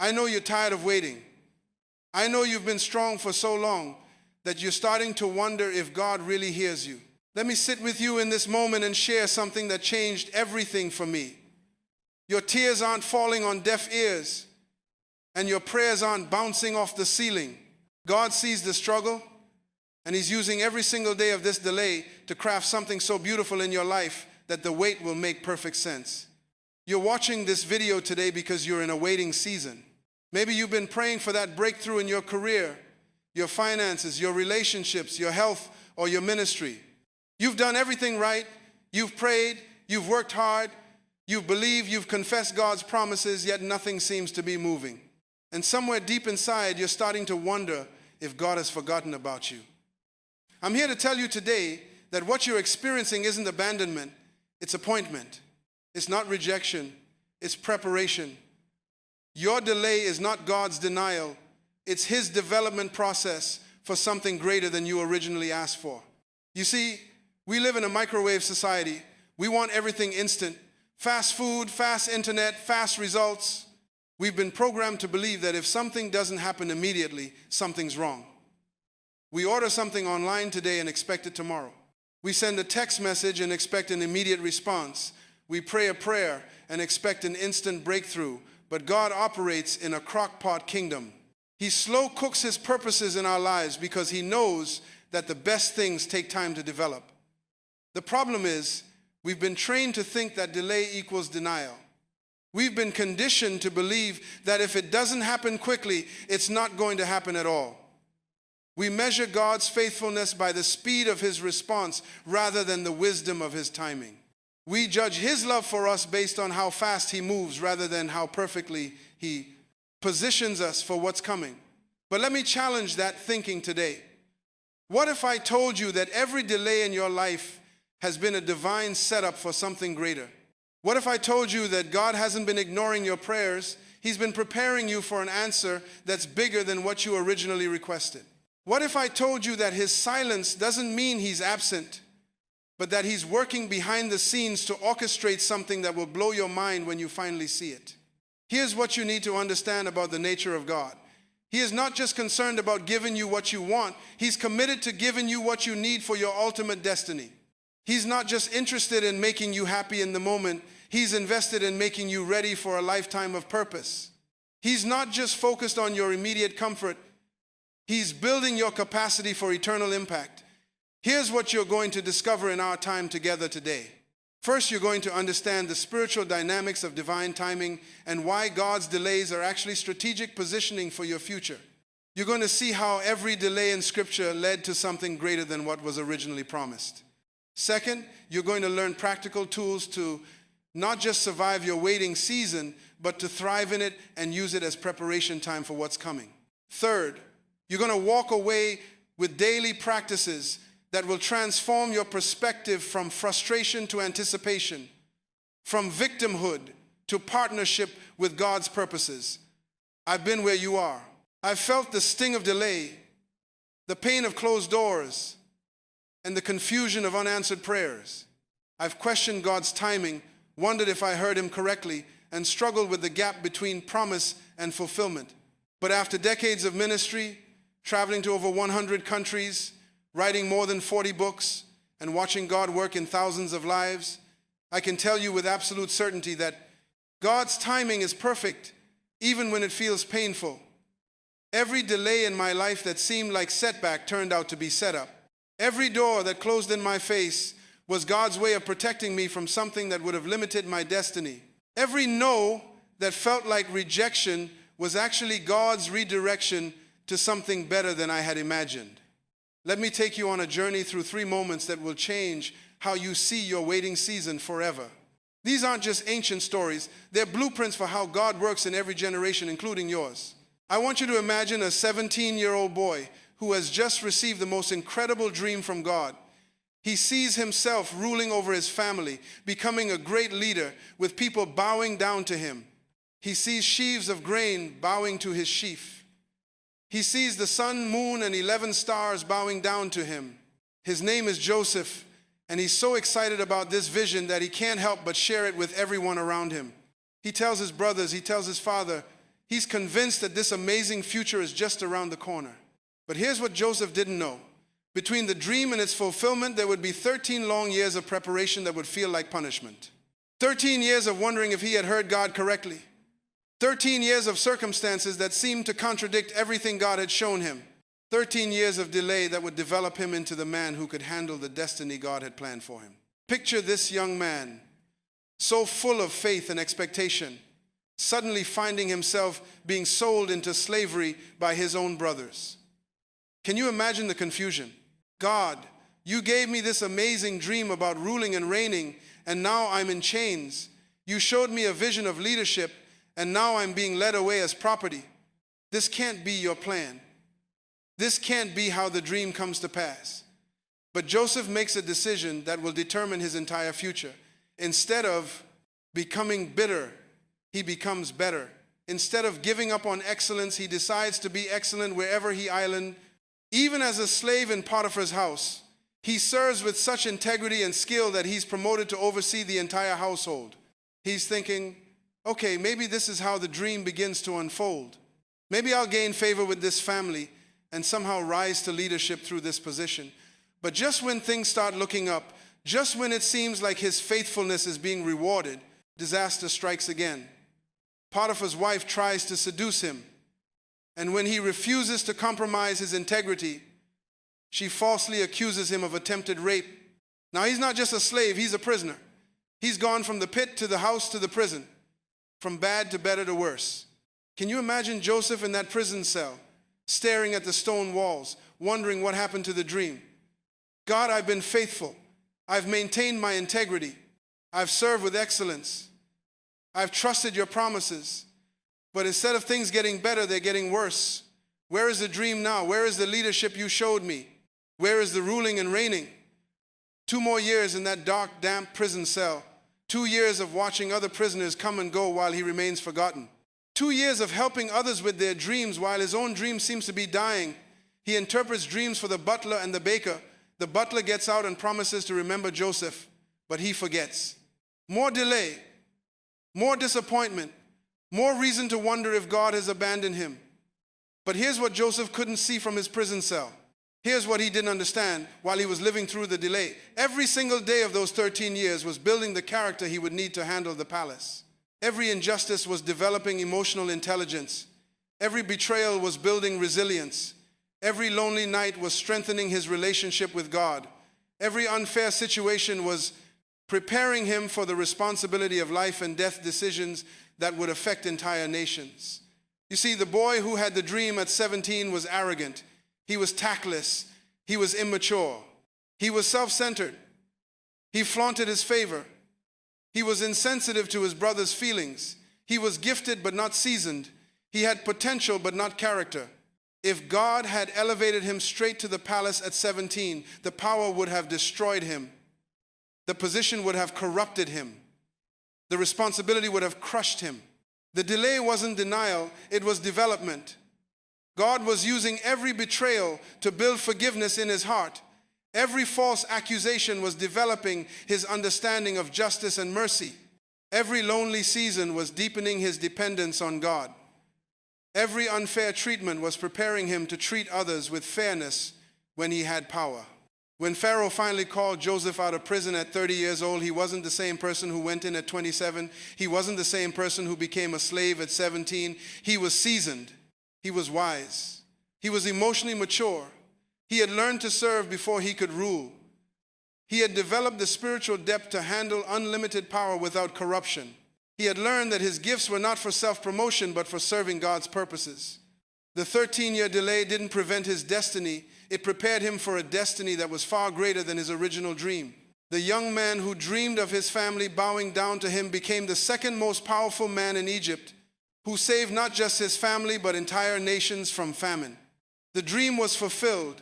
I know you're tired of waiting. I know you've been strong for so long that you're starting to wonder if God really hears you. Let me sit with you in this moment and share something that changed everything for me. Your tears aren't falling on deaf ears, and your prayers aren't bouncing off the ceiling. God sees the struggle, and He's using every single day of this delay to craft something so beautiful in your life that the wait will make perfect sense. You're watching this video today because you're in a waiting season. Maybe you've been praying for that breakthrough in your career, your finances, your relationships, your health, or your ministry. You've done everything right. You've prayed. You've worked hard. You've believed. You've confessed God's promises, yet nothing seems to be moving. And somewhere deep inside, you're starting to wonder if God has forgotten about you. I'm here to tell you today that what you're experiencing isn't abandonment, it's appointment. It's not rejection, it's preparation. Your delay is not God's denial, it's His development process for something greater than you originally asked for. You see, we live in a microwave society. We want everything instant. Fast food, fast internet, fast results. We've been programmed to believe that if something doesn't happen immediately, something's wrong. We order something online today and expect it tomorrow. We send a text message and expect an immediate response. We pray a prayer and expect an instant breakthrough. But God operates in a crock-pot kingdom. He slow cooks His purposes in our lives because He knows that the best things take time to develop. The problem is, we've been trained to think that delay equals denial. We've been conditioned to believe that if it doesn't happen quickly, it's not going to happen at all. We measure God's faithfulness by the speed of His response rather than the wisdom of His timing. We judge His love for us based on how fast He moves rather than how perfectly He positions us for what's coming. But let me challenge that thinking today. What if I told you that every delay in your life has been a divine setup for something greater? What if I told you that God hasn't been ignoring your prayers? He's been preparing you for an answer that's bigger than what you originally requested. What if I told you that His silence doesn't mean He's absent, but that He's working behind the scenes to orchestrate something that will blow your mind when you finally see it? Here's what you need to understand about the nature of God. He is not just concerned about giving you what you want. He's committed to giving you what you need for your ultimate destiny. He's not just interested in making you happy in the moment. He's invested in making you ready for a lifetime of purpose. He's not just focused on your immediate comfort. He's building your capacity for eternal impact. Here's what you're going to discover in our time together today. First, you're going to understand the spiritual dynamics of divine timing and why God's delays are actually strategic positioning for your future. You're going to see how every delay in Scripture led to something greater than what was originally promised. Second, you're going to learn practical tools to not just survive your waiting season, but to thrive in it and use it as preparation time for what's coming. Third, you're going to walk away with daily practices that will transform your perspective from frustration to anticipation, from victimhood to partnership with God's purposes. I've been where you are. I've felt the sting of delay, the pain of closed doors, and the confusion of unanswered prayers. I've questioned God's timing, wondered if I heard Him correctly, and struggled with the gap between promise and fulfillment. But after decades of ministry, traveling to over 100 countries, writing more than 40 books, and watching God work in thousands of lives, I can tell you with absolute certainty that God's timing is perfect, even when it feels painful. Every delay in my life that seemed like setback turned out to be setup. Every door that closed in my face was God's way of protecting me from something that would have limited my destiny. Every no that felt like rejection was actually God's redirection to something better than I had imagined. Let me take you on a journey through 3 moments that will change how you see your waiting season forever. These aren't just ancient stories. They're blueprints for how God works in every generation, including yours. I want you to imagine a 17-year-old boy who has just received the most incredible dream from God. He sees himself ruling over his family, becoming a great leader with people bowing down to him. He sees sheaves of grain bowing to his sheaf. He sees the sun, moon, and 11 stars bowing down to him. His name is Joseph, and he's so excited about this vision that he can't help but share it with everyone around him. He tells his brothers, he tells his father, He's convinced that this amazing future is just around the corner. But here's what Joseph didn't know. Between the dream and its fulfillment, there would be 13 long years of preparation that would feel like punishment. 13 years of wondering if he had heard God correctly. 13 years of circumstances that seemed to contradict everything God had shown him. 13 years of delay that would develop him into the man who could handle the destiny God had planned for him. Picture this young man, so full of faith and expectation, suddenly finding himself being sold into slavery by his own brothers. Can you imagine the confusion? God, you gave me this amazing dream about ruling and reigning, and now I'm in chains. You showed me a vision of leadership, and now I'm being led away as property. This can't be your plan. This can't be how the dream comes to pass. But Joseph makes a decision that will determine his entire future. Instead of becoming bitter, he becomes better. Instead of giving up on excellence, he decides to be excellent wherever he island. Even as a slave in Potiphar's house, he serves with such integrity and skill that he's promoted to oversee the entire household. He's thinking, okay, maybe this is how the dream begins to unfold. Maybe I'll gain favor with this family and somehow rise to leadership through this position. But just when things start looking up, just when it seems like his faithfulness is being rewarded, disaster strikes again. Potiphar's wife tries to seduce him, and when he refuses to compromise his integrity, she falsely accuses him of attempted rape. Now, he's not just a slave, he's a prisoner. He's gone from the pit to the house to the prison, from bad to better to worse. Can you imagine Joseph in that prison cell, staring at the stone walls, wondering what happened to the dream? God, I've been faithful. I've maintained my integrity. I've served with excellence. I've trusted your promises. But instead of things getting better, they're getting worse. Where is the dream now? Where is the leadership you showed me? Where is the ruling and reigning? 2 more years in that dark, damp prison cell. 2 years of watching other prisoners come and go while he remains forgotten. 2 years of helping others with their dreams while his own dream seems to be dying. He interprets dreams for the butler and the baker. The butler gets out and promises to remember Joseph, but he forgets. More delay, more disappointment, more reason to wonder if God has abandoned him. But here's what Joseph couldn't see from his prison cell. Here's what he didn't understand while he was living through the delay. Every single day of those 13 years was building the character he would need to handle the palace. Every injustice was developing emotional intelligence. Every betrayal was building resilience. Every lonely night was strengthening his relationship with God. Every unfair situation was preparing him for the responsibility of life and death decisions that would affect entire nations. You see, the boy who had the dream at 17 was arrogant. He was tactless. He was immature. He was self-centered. He flaunted his favor. He was insensitive to his brother's feelings. He was gifted but not seasoned. He had potential but not character. If God had elevated him straight to the palace at 17, the power would have destroyed him. The position would have corrupted him. The responsibility would have crushed him. The delay wasn't denial, it was development. God was using every betrayal to build forgiveness in his heart. Every false accusation was developing his understanding of justice and mercy. Every lonely season was deepening his dependence on God. Every unfair treatment was preparing him to treat others with fairness when he had power. When Pharaoh finally called Joseph out of prison at 30 years old, he wasn't the same person who went in at 27. He wasn't the same person who became a slave at 17. He was seasoned. He was wise. He was emotionally mature. He had learned to serve before he could rule. He had developed the spiritual depth to handle unlimited power without corruption. He had learned that his gifts were not for self-promotion, but for serving God's purposes. The 13-year delay didn't prevent his destiny. It prepared him for a destiny that was far greater than his original dream. The young man who dreamed of his family bowing down to him became the second most powerful man in Egypt, who saved not just his family, but entire nations from famine. The dream was fulfilled,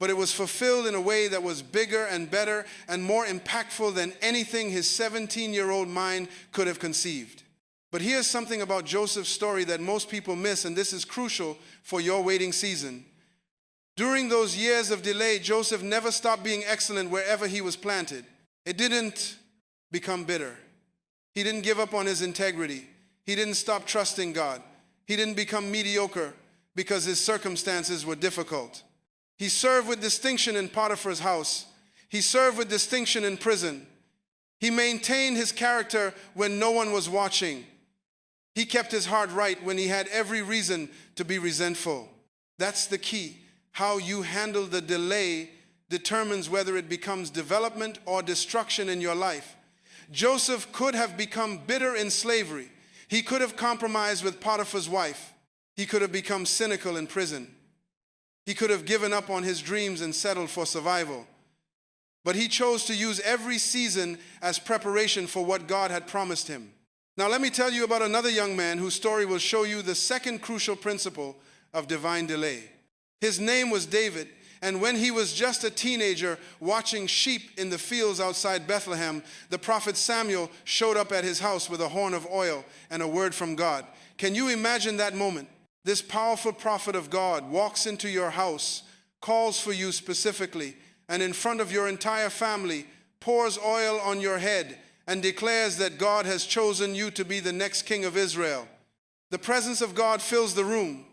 but it was fulfilled in a way that was bigger and better and more impactful than anything his 17-year-old mind could have conceived. But here's something about Joseph's story that most people miss, and this is crucial for your waiting season. During those years of delay, Joseph never stopped being excellent wherever he was planted. It didn't become bitter. He didn't give up on his integrity. He didn't stop trusting God. He He didn't become mediocre because his circumstances were difficult. He served with distinction in Potiphar's house. He served with distinction in prison. He maintained his character when no one was watching. He kept his heart right when he had every reason to be resentful. That's the key. How you handle the delay determines whether it becomes development or destruction in your life. Joseph could have become bitter in slavery. He could have compromised with Potiphar's wife. He could have become cynical in prison. He could have given up on his dreams and settled for survival. But he chose to use every season as preparation for what God had promised him. Now let me tell you about another young man whose story will show you the second crucial principle of divine delay. His name was David, and when he was just a teenager watching sheep in the fields outside Bethlehem, the prophet Samuel showed up at his house with a horn of oil and a word from God. Can you imagine that moment? This powerful prophet of God walks into your house, calls for you specifically, and in front of your entire family pours oil on your head and declares that God has chosen you to be the next king of Israel. The presence of God fills the room.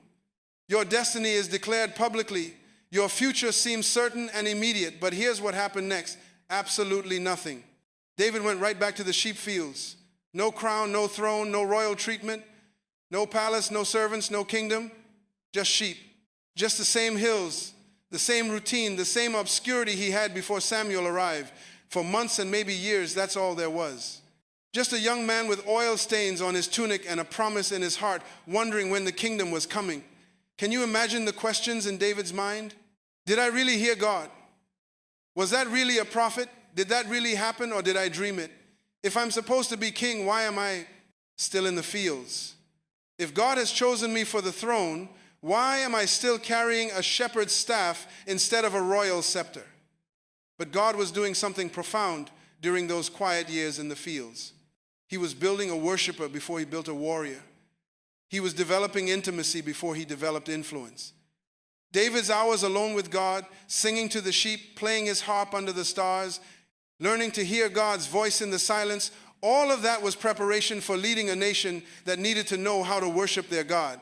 Your destiny is declared publicly. Your future seems certain and immediate. But here's what happened next. Absolutely nothing. David went right back to the sheep fields. No crown, no throne, no royal treatment, no palace, no servants, no kingdom, just sheep. Just the same hills, the same routine, the same obscurity he had before Samuel arrived. For months and maybe years, that's all there was. Just a young man with oil stains on his tunic and a promise in his heart, wondering when the kingdom was coming. Can you imagine the questions in David's mind? Did I really hear God? Was that really a prophet? Did that really happen, or did I dream it? If I'm supposed to be king, why am I still in the fields? If God has chosen me for the throne, why am I still carrying a shepherd's staff instead of a royal scepter? But God was doing something profound during those quiet years in the fields. He was building a worshiper before he built a warrior. He was developing intimacy before he developed influence. David's hours alone with God, singing to the sheep, playing his harp under the stars, learning to hear God's voice in the silence, all of that was preparation for leading a nation that needed to know how to worship their God.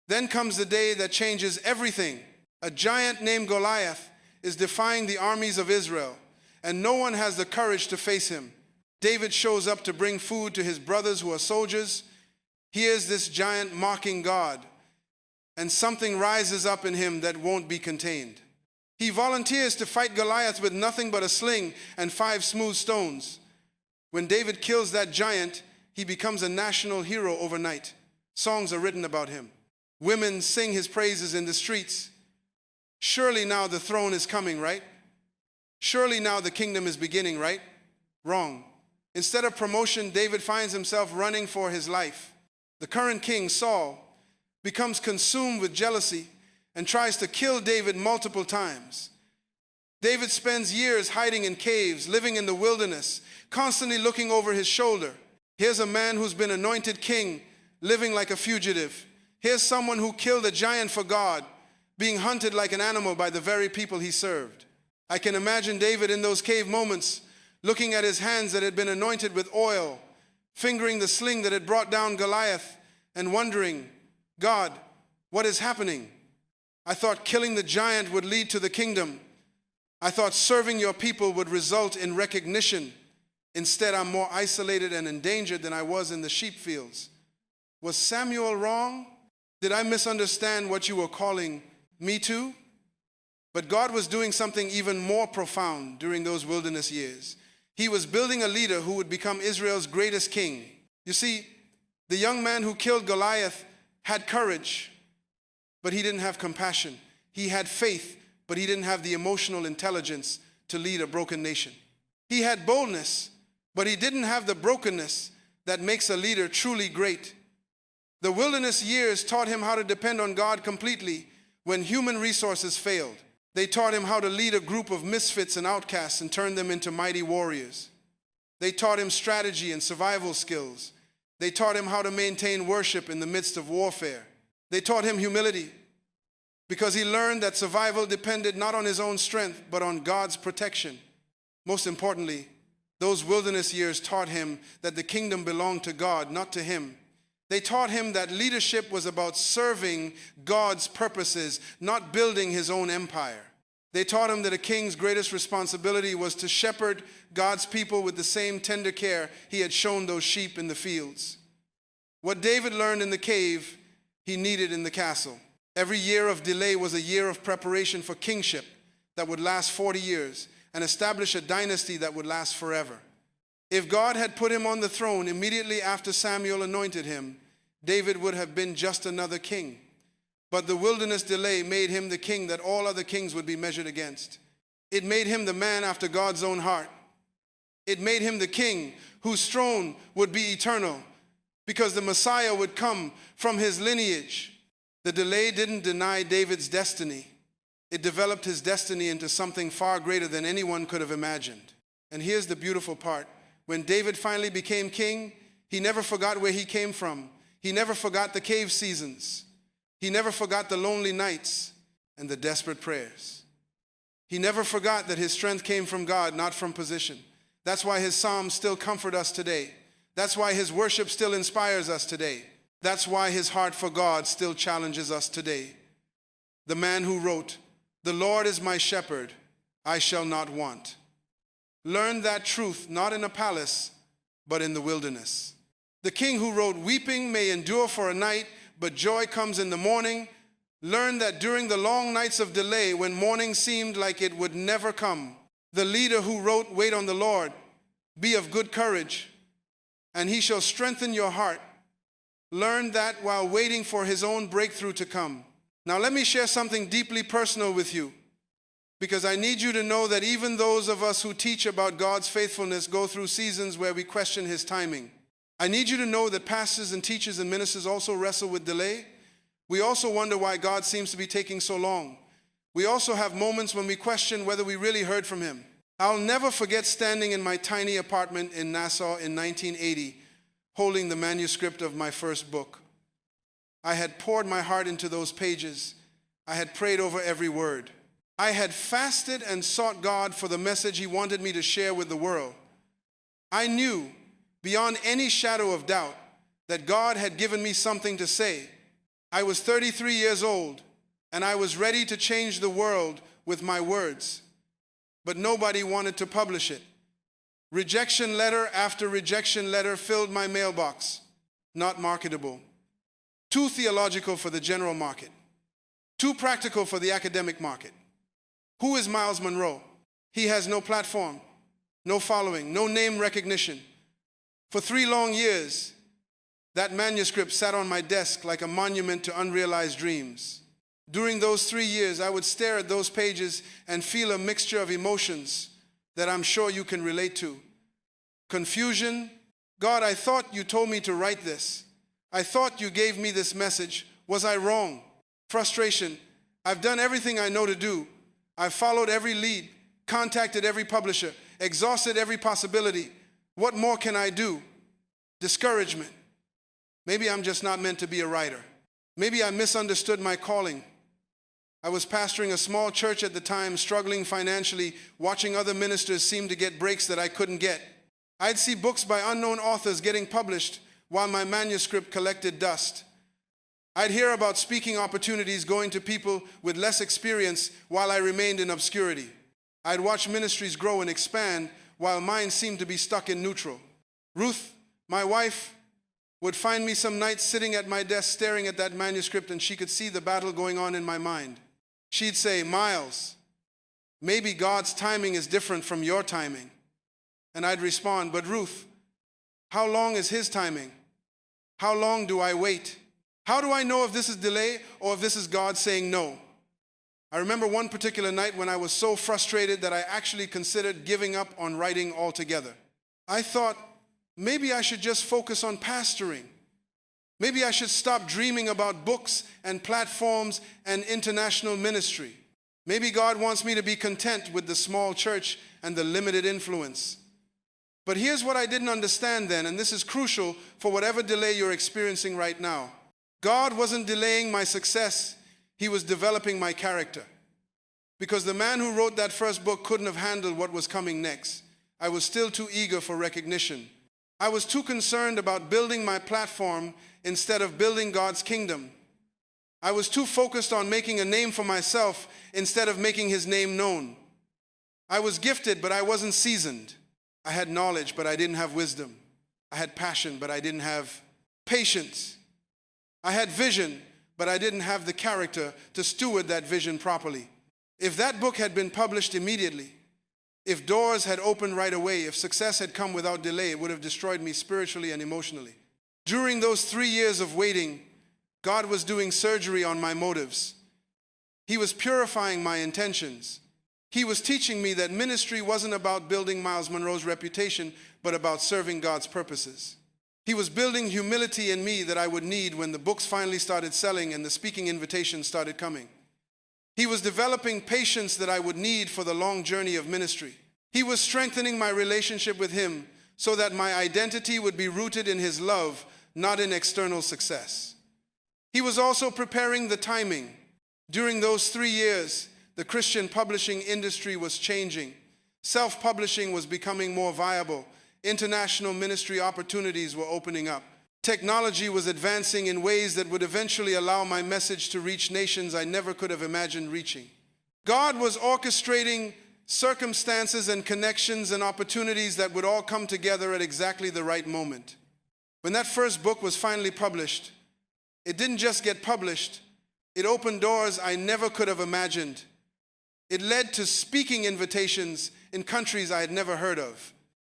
Then comes the day that changes everything. A giant named Goliath is defying the armies of Israel, and no one has the courage to face him. David shows up to bring food to his brothers who are soldiers. Here's this giant mocking God, and something rises up in him that won't be contained. He volunteers to fight Goliath with nothing but a sling and 5 smooth stones. When David kills that giant, he becomes a national hero overnight. Songs are written about him. Women sing his praises in the streets. Surely now the throne is coming, right? Surely now the kingdom is beginning, right? Wrong. Instead of promotion, David finds himself running for his life. The current king, Saul, becomes consumed with jealousy and tries to kill David multiple times. David spends years hiding in caves, living in the wilderness, constantly looking over his shoulder. Here's a man who's been anointed king, living like a fugitive. Here's someone who killed a giant for God, being hunted like an animal by the very people he served. I can imagine David in those cave moments, looking at his hands that had been anointed with oil, fingering the sling that had brought down Goliath, and wondering, God, what is happening? I thought killing the giant would lead to the kingdom. I thought serving your people would result in recognition. Instead, I'm more isolated and endangered than I was in the sheep fields. Was Samuel wrong? Did I misunderstand what you were calling me to? But God was doing something even more profound during those wilderness years. He was building a leader who would become Israel's greatest king. You see, the young man who killed Goliath had courage, but he didn't have compassion. He had faith, but he didn't have the emotional intelligence to lead a broken nation. He had boldness, but he didn't have the brokenness that makes a leader truly great. The wilderness years taught him how to depend on God completely when human resources failed. They taught him how to lead a group of misfits and outcasts and turn them into mighty warriors. They taught him strategy and survival skills. They taught him how to maintain worship in the midst of warfare. They taught him humility because he learned that survival depended not on his own strength, but on God's protection. Most importantly, those wilderness years taught him that the kingdom belonged to God, not to him. They taught him that leadership was about serving God's purposes, not building his own empire. They taught him that a king's greatest responsibility was to shepherd God's people with the same tender care he had shown those sheep in the fields. What David learned in the cave, he needed in the castle. Every year of delay was a year of preparation for kingship that would last 40 years and establish a dynasty that would last forever. If God had put him on the throne immediately after Samuel anointed him, David would have been just another king. But the wilderness delay made him the king that all other kings would be measured against. It made him the man after God's own heart. It made him the king whose throne would be eternal, because the Messiah would come from his lineage. The delay didn't deny David's destiny. It developed his destiny into something far greater than anyone could have imagined. And here's the beautiful part. When David finally became king, he never forgot where he came from. He never forgot the cave seasons. He never forgot the lonely nights and the desperate prayers. He never forgot that his strength came from God, not from position. That's why his psalms still comfort us today. That's why his worship still inspires us today. That's why his heart for God still challenges us today. The man who wrote, "The Lord is my shepherd, I shall not want." Learn that truth not in a palace, but in the wilderness. The king who wrote, "Weeping may endure for a night, but joy comes in the morning," learned that during the long nights of delay, when morning seemed like it would never come. The leader who wrote, "Wait on the Lord, be of good courage, and he shall strengthen your heart," learned that while waiting for his own breakthrough to come. Now let me share something deeply personal with you, because I need you to know that even those of us who teach about God's faithfulness go through seasons where we question his timing. I need you to know that pastors and teachers and ministers also wrestle with delay. We also wonder why God seems to be taking so long. We also have moments when we question whether we really heard from him. I'll never forget standing in my tiny apartment in Nassau in 1980, holding the manuscript of my first book. I had poured my heart into those pages. I had prayed over every word. I had fasted and sought God for the message he wanted me to share with the world. I knew beyond any shadow of doubt that God had given me something to say. I was 33 years old, and I was ready to change the world with my words. But nobody wanted to publish it. Rejection letter after rejection letter filled my mailbox. Not marketable. Too theological for the general market. Too practical for the academic market. Who is Myles Munroe? He has no platform, no following, no name recognition. For 3 long years, that manuscript sat on my desk like a monument to unrealized dreams. During those 3 years, I would stare at those pages and feel a mixture of emotions that I'm sure you can relate to. Confusion. God, I thought you told me to write this. I thought you gave me this message. Was I wrong? Frustration. I've done everything I know to do. I've followed every lead, contacted every publisher, exhausted every possibility. What more can I do? Discouragement. Maybe I'm just not meant to be a writer. Maybe I misunderstood my calling. I was pastoring a small church at the time, struggling financially, watching other ministers seem to get breaks that I couldn't get. I'd see books by unknown authors getting published while my manuscript collected dust. I'd hear about speaking opportunities going to people with less experience while I remained in obscurity. I'd watch ministries grow and expand while mine seemed to be stuck in neutral. Ruth, my wife, would find me some nights sitting at my desk staring at that manuscript, and she could see the battle going on in my mind. She'd say, "Myles, maybe God's timing is different from your timing." And I'd respond, "But Ruth, how long is his timing? How long do I wait? How do I know if this is delay or if this is God saying no?" I remember one particular night when I was so frustrated that I actually considered giving up on writing altogether. I thought, maybe I should just focus on pastoring. Maybe I should stop dreaming about books and platforms and international ministry. Maybe God wants me to be content with the small church and the limited influence. But here's what I didn't understand then, and this is crucial for whatever delay you're experiencing right now. God wasn't delaying my success. He was developing my character. Because the man who wrote that first book couldn't have handled what was coming next. I was still too eager for recognition. I was too concerned about building my platform instead of building God's kingdom. I was too focused on making a name for myself instead of making his name known. I was gifted, but I wasn't seasoned. I had knowledge, but I didn't have wisdom. I had passion, but I didn't have patience. I had vision, but I didn't have the character to steward that vision properly. If that book had been published immediately, if doors had opened right away, if success had come without delay, it would have destroyed me spiritually and emotionally. During those 3 years of waiting, God was doing surgery on my motives. He was purifying my intentions. He was teaching me that ministry wasn't about building Myles Munroe's reputation, but about serving God's purposes. He was building humility in me that I would need when the books finally started selling and the speaking invitations started coming. He was developing patience that I would need for the long journey of ministry. He was strengthening my relationship with him so that my identity would be rooted in his love, not in external success. He was also preparing the timing. During those 3 years, the Christian publishing industry was changing. Self-publishing was becoming more viable. International ministry opportunities were opening up. Technology was advancing in ways that would eventually allow my message to reach nations I never could have imagined reaching. God was orchestrating circumstances and connections and opportunities that would all come together at exactly the right moment. When that first book was finally published, it didn't just get published, it opened doors I never could have imagined. It led to speaking invitations in countries I had never heard of.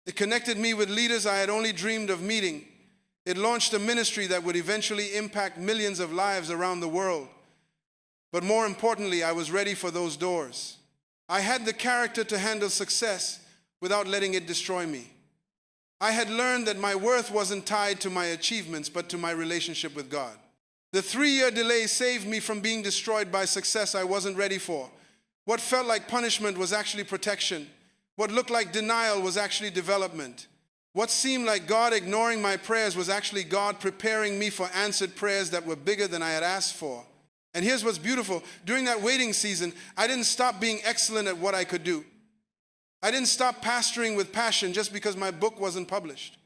It connected me with leaders I had only dreamed of meeting. It launched a ministry that would eventually impact millions of lives around the world. But more importantly, I was ready for those doors. I had the character to handle success without letting it destroy me. I had learned that my worth wasn't tied to my achievements, but to my relationship with God. The 3-year delay saved me from being destroyed by success I wasn't ready for. What felt like punishment was actually protection. What looked like denial was actually development. What seemed like God ignoring my prayers was actually God preparing me for answered prayers that were bigger than I had asked for. And here's what's beautiful. During that waiting season, I didn't stop being excellent at what I could do. I didn't stop pastoring with passion just because my book wasn't published.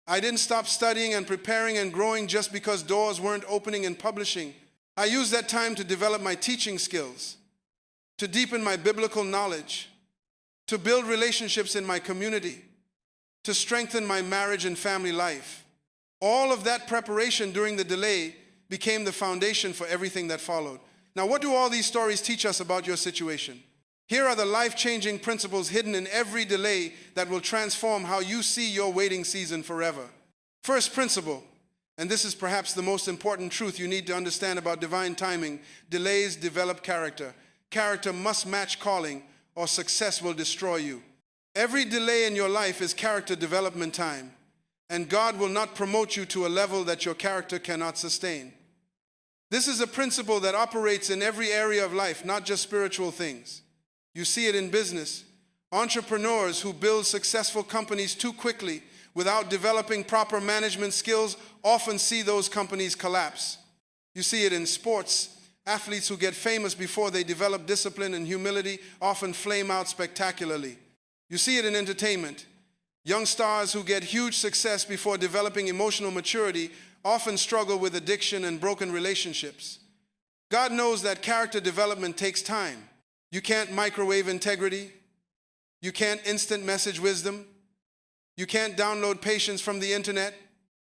I didn't stop studying and preparing and growing just because doors weren't opening in publishing. I used that time to develop my teaching skills, to deepen my biblical knowledge, to build relationships in my community, to strengthen my marriage and family life. All of that preparation during the delay became the foundation for everything that followed. Now, what do all these stories teach us about your situation? Here are the life-changing principles hidden in every delay that will transform how you see your waiting season forever. First principle, and this is perhaps the most important truth you need to understand about divine timing: delays develop character. Character must match calling, or success will destroy you. Every delay in your life is character development time, and God will not promote you to a level that your character cannot sustain. This is a principle that operates in every area of life, not just spiritual things. You see it in business. Entrepreneurs who build successful companies too quickly without developing proper management skills often see those companies collapse. You see it in sports. Athletes who get famous before they develop discipline and humility often flame out spectacularly. You see it in entertainment. Young stars who get huge success before developing emotional maturity often struggle with addiction and broken relationships. God knows that character development takes time. You can't microwave integrity. You can't instant message wisdom. You can't download patience from the internet.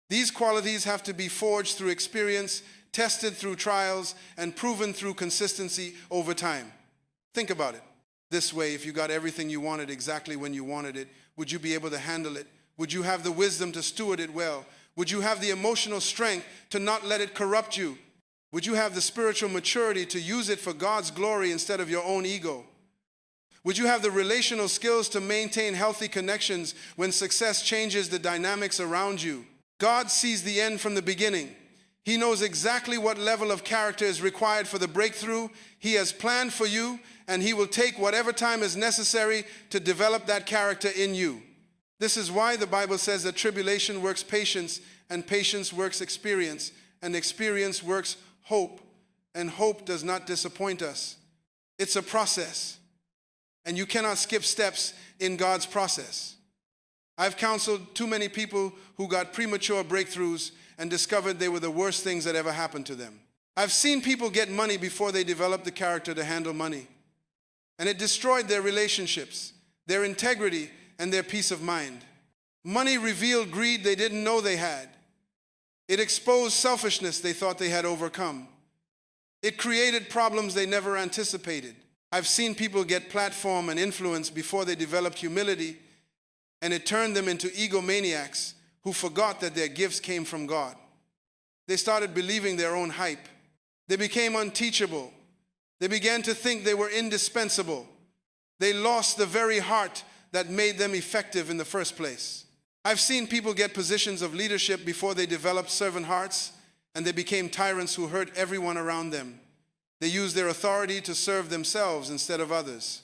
These qualities have to be forged through experience, tested through trials, and proven through consistency over time. Think about it. This way, if you got everything you wanted exactly when you wanted it, would you be able to handle it? Would you have the wisdom to steward it well? Would you have the emotional strength to not let it corrupt you? Would you have the spiritual maturity to use it for God's glory instead of your own ego? Would you have the relational skills to maintain healthy connections when success changes the dynamics around you? God sees the end from the beginning. He knows exactly what level of character is required for the breakthrough He has planned for you, and He will take whatever time is necessary to develop that character in you. This is why the Bible says that tribulation works patience, and patience works experience, and experience works hope, and hope does not disappoint us. It's a process, and you cannot skip steps in God's process. I've counseled too many people who got premature breakthroughs and discovered they were the worst things that ever happened to them. I've seen people get money before they developed the character to handle money. And it destroyed their relationships, their integrity, and their peace of mind. Money revealed greed they didn't know they had. It exposed selfishness they thought they had overcome. It created problems they never anticipated. I've seen people get platform and influence before they developed humility, and it turned them into egomaniacs who forgot that their gifts came from God. They started believing their own hype. They became unteachable. They began to think they were indispensable. They lost the very heart that made them effective in the first place. I've seen people get positions of leadership before they developed servant hearts, and they became tyrants who hurt everyone around them. They used their authority to serve themselves instead of others.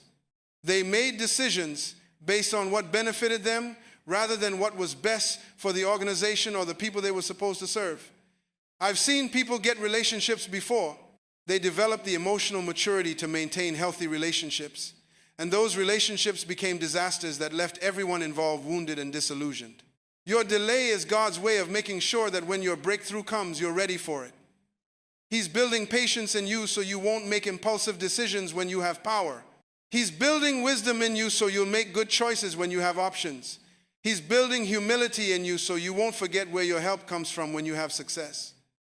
They made decisions based on what benefited them rather than what was best for the organization or the people they were supposed to serve. I've seen people get relationships before they developed the emotional maturity to maintain healthy relationships, and those relationships became disasters that left everyone involved wounded and disillusioned. Your delay is God's way of making sure that when your breakthrough comes, you're ready for it. He's building patience in you so you won't make impulsive decisions when you have power. He's building wisdom in you so you'll make good choices when you have options. He's building humility in you so you won't forget where your help comes from when you have success.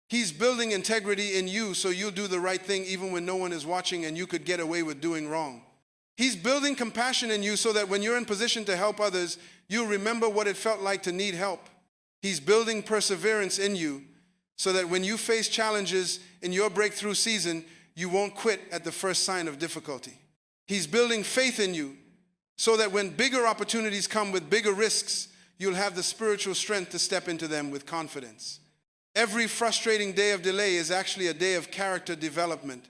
He's building integrity in you so you'll do the right thing even when no one is watching and you could get away with doing wrong. He's building compassion in you so that when you're in position to help others, you'll remember what it felt like to need help. He's building perseverance in you so that when you face challenges in your breakthrough season, you won't quit at the first sign of difficulty. He's building faith in you so that when bigger opportunities come with bigger risks, you'll have the spiritual strength to step into them with confidence. Every frustrating day of delay is actually a day of character development.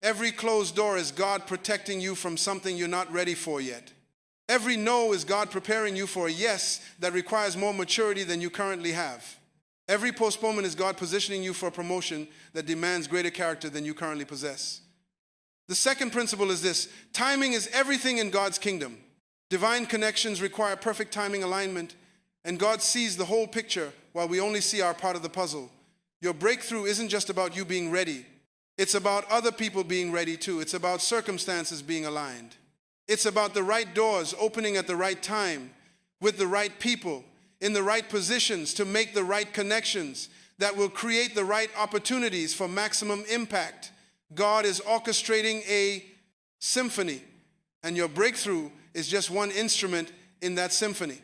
Every closed door is God protecting you from something you're not ready for yet. Every no is God preparing you for a yes that requires more maturity than you currently have. Every postponement is God positioning you for a promotion that demands greater character than you currently possess. The second principle is this: timing is everything in God's kingdom. Divine connections require perfect timing alignment, and God sees the whole picture while we only see our part of the puzzle. Your breakthrough isn't just about you being ready. It's about other people being ready too. It's about circumstances being aligned. It's about the right doors opening at the right time, with the right people, in the right positions to make the right connections that will create the right opportunities for maximum impact. God is orchestrating a symphony, and your breakthrough is just one instrument in that symphony.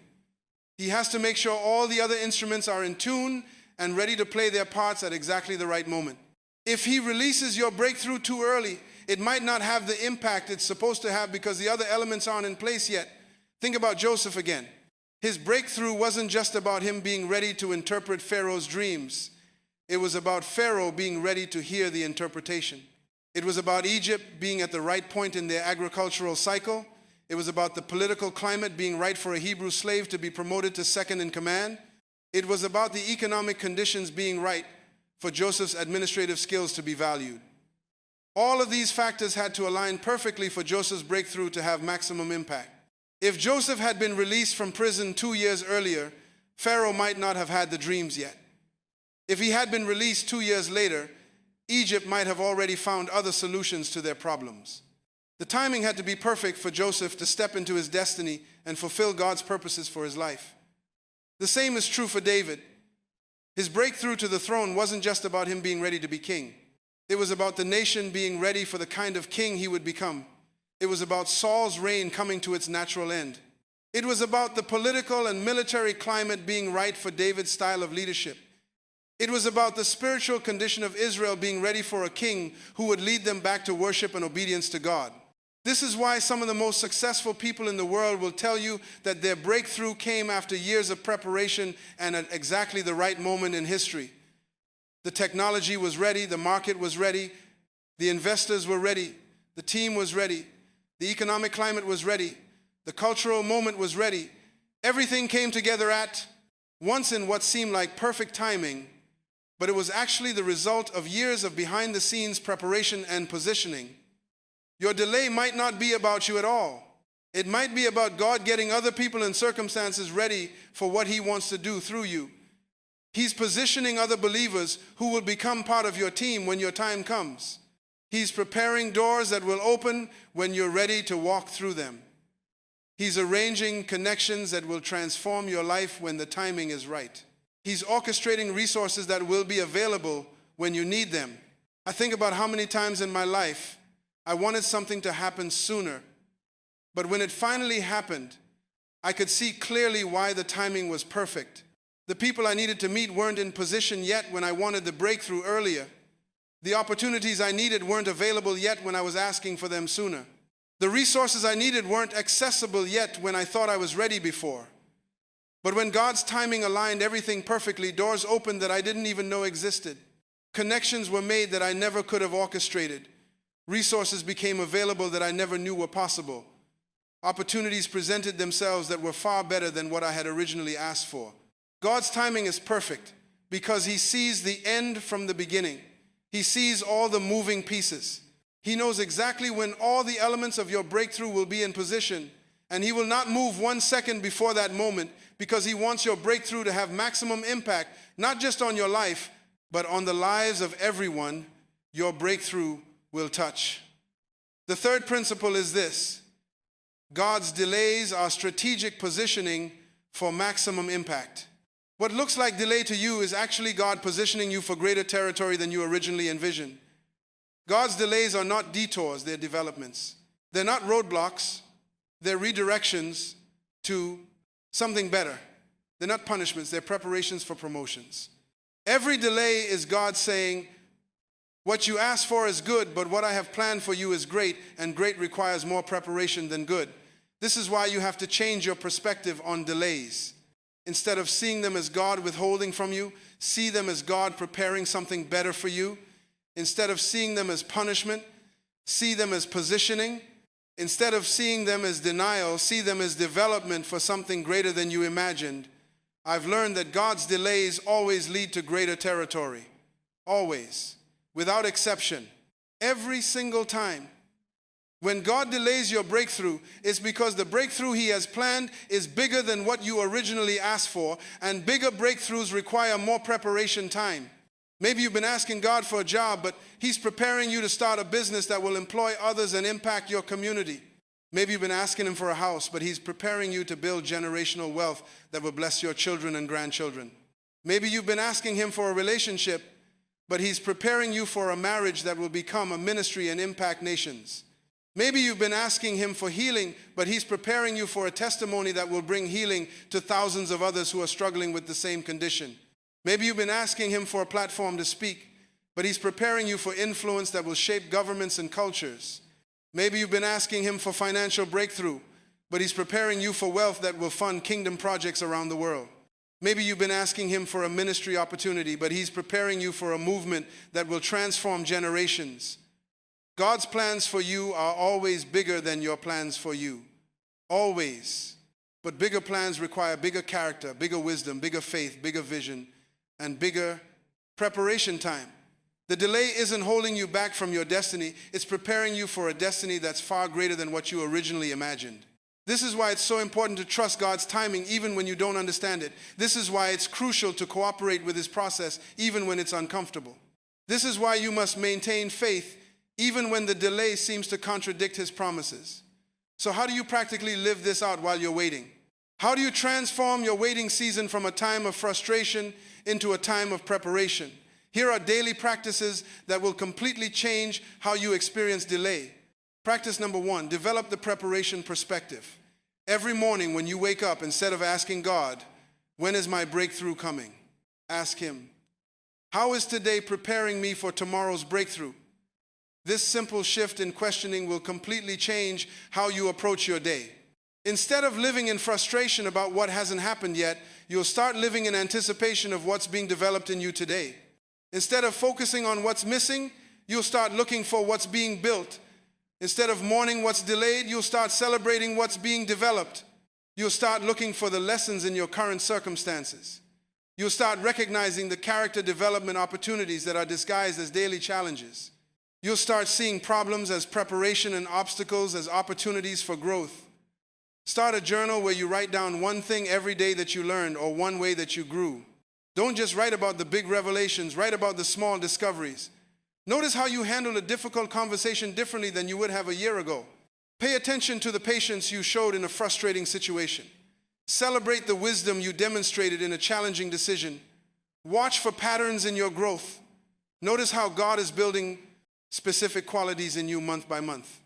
He has to make sure all the other instruments are in tune and ready to play their parts at exactly the right moment. If he releases your breakthrough too early, it might not have the impact it's supposed to have because the other elements aren't in place yet. Think about Joseph again. His breakthrough wasn't just about him being ready to interpret Pharaoh's dreams. It was about Pharaoh being ready to hear the interpretation. It was about Egypt being at the right point in their agricultural cycle. It was about the political climate being right for a Hebrew slave to be promoted to second in command. It was about the economic conditions being right for Joseph's administrative skills to be valued. All of these factors had to align perfectly for Joseph's breakthrough to have maximum impact. If Joseph had been released from prison 2 years earlier, Pharaoh might not have had the dreams yet. If he had been released 2 years later, Egypt might have already found other solutions to their problems. The timing had to be perfect for Joseph to step into his destiny and fulfill God's purposes for his life. The same is true for David. His breakthrough to the throne wasn't just about him being ready to be king. It was about the nation being ready for the kind of king he would become. It was about Saul's reign coming to its natural end. It was about the political and military climate being right for David's style of leadership. It was about the spiritual condition of Israel being ready for a king who would lead them back to worship and obedience to God. This is why some of the most successful people in the world will tell you that their breakthrough came after years of preparation and at exactly the right moment in history. The technology was ready, the market was ready, the investors were ready, the team was ready, the economic climate was ready, the cultural moment was ready. Everything came together at once in what seemed like perfect timing, but it was actually the result of years of behind-the-scenes preparation and positioning. Your delay might not be about you at all. It might be about God getting other people and circumstances ready for what He wants to do through you. He's positioning other believers who will become part of your team when your time comes. He's preparing doors that will open when you're ready to walk through them. He's arranging connections that will transform your life when the timing is right. He's orchestrating resources that will be available when you need them. I think about how many times in my life I wanted something to happen sooner, but when it finally happened, I could see clearly why the timing was perfect. The people I needed to meet weren't in position yet when I wanted the breakthrough earlier. The opportunities I needed weren't available yet when I was asking for them sooner. The resources I needed weren't accessible yet when I thought I was ready before. But when God's timing aligned everything perfectly, doors opened that I didn't even know existed. Connections were made that I never could have orchestrated. Resources became available that I never knew were possible. Opportunities presented themselves that were far better than what I had originally asked for. God's timing is perfect because He sees the end from the beginning. He sees all the moving pieces. He knows exactly when all the elements of your breakthrough will be in position, and He will not move 1 second before that moment because He wants your breakthrough to have maximum impact, not just on your life, but on the lives of everyone your breakthrough will touch. The third principle is this: God's delays are strategic positioning for maximum impact. What looks like delay to you is actually God positioning you for greater territory than you originally envisioned. God's delays are not detours, they're developments. They're not roadblocks, they're redirections to something better. They're not punishments, they're preparations for promotions. Every delay is God saying, what you asked for is good, but what I have planned for you is great, and great requires more preparation than good. This is why you have to change your perspective on delays. Instead of seeing them as God withholding from you, see them as God preparing something better for you. Instead of seeing them as punishment, see them as positioning. Instead of seeing them as denial, see them as development for something greater than you imagined. I've learned that God's delays always lead to greater territory. Always. Without exception. Every single time. When God delays your breakthrough, it's because the breakthrough He has planned is bigger than what you originally asked for, and bigger breakthroughs require more preparation time. Maybe you've been asking God for a job, but He's preparing you to start a business that will employ others and impact your community. Maybe you've been asking Him for a house, but He's preparing you to build generational wealth that will bless your children and grandchildren. Maybe you've been asking Him for a relationship, but He's preparing you for a marriage that will become a ministry and impact nations. Maybe you've been asking Him for healing, but He's preparing you for a testimony that will bring healing to thousands of others who are struggling with the same condition. Maybe you've been asking Him for a platform to speak, but He's preparing you for influence that will shape governments and cultures. Maybe you've been asking Him for financial breakthrough, but He's preparing you for wealth that will fund kingdom projects around the world. Maybe you've been asking Him for a ministry opportunity, but He's preparing you for a movement that will transform generations. God's plans for you are always bigger than your plans for you. Always. But bigger plans require bigger character, bigger wisdom, bigger faith, bigger vision, and bigger preparation time. The delay isn't holding you back from your destiny. It's preparing you for a destiny that's far greater than what you originally imagined. This is why it's so important to trust God's timing even when you don't understand it. This is why it's crucial to cooperate with His process even when it's uncomfortable. This is why you must maintain faith even when the delay seems to contradict His promises. So how do you practically live this out while you're waiting? How do you transform your waiting season from a time of frustration into a time of preparation? Here are daily practices that will completely change how you experience delay. Practice number 1, develop the preparation perspective. Every morning when you wake up, instead of asking God, when is my breakthrough coming? Ask Him, how is today preparing me for tomorrow's breakthrough? This simple shift in questioning will completely change how you approach your day. Instead of living in frustration about what hasn't happened yet, you'll start living in anticipation of what's being developed in you today. Instead of focusing on what's missing, you'll start looking for what's being built. Instead of mourning what's delayed, you'll start celebrating what's being developed. You'll start looking for the lessons in your current circumstances. You'll start recognizing the character development opportunities that are disguised as daily challenges. You'll start seeing problems as preparation and obstacles as opportunities for growth. Start a journal where you write down one thing every day that you learned or one way that you grew. Don't just write about the big revelations, write about the small discoveries. Notice how you handle a difficult conversation differently than you would have a year ago. Pay attention to the patience you showed in a frustrating situation. Celebrate the wisdom you demonstrated in a challenging decision. Watch for patterns in your growth. Notice how God is building specific qualities in you month by month.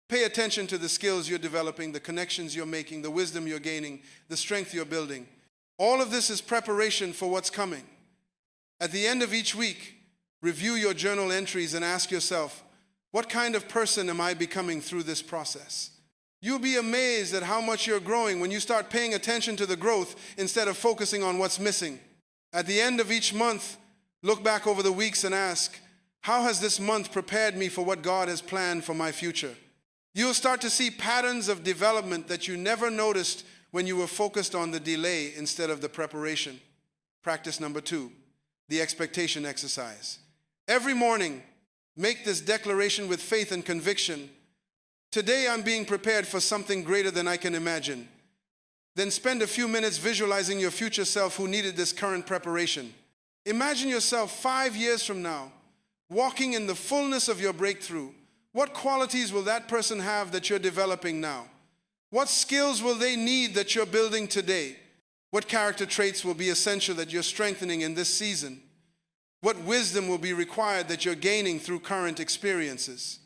Pay attention to the skills you're developing, the connections you're making, the wisdom you're gaining, the strength you're building. All of this is preparation for what's coming. At the end of each week, review your journal entries and ask yourself, what kind of person am I becoming through this process? You'll be amazed at how much you're growing when you start paying attention to the growth instead of focusing on what's missing. At the end of each month, look back over the weeks and ask, how has this month prepared me for what God has planned for my future? You'll start to see patterns of development that you never noticed when you were focused on the delay instead of the preparation. Practice number 2, the expectation exercise. Every morning, make this declaration with faith and conviction. Today I'm being prepared for something greater than I can imagine. Then spend a few minutes visualizing your future self who needed this current preparation. Imagine yourself 5 years from now, walking in the fullness of your breakthrough. What qualities will that person have that you're developing now? What skills will they need that you're building today? What character traits will be essential that you're strengthening in this season? What wisdom will be required that you're gaining through current experiences?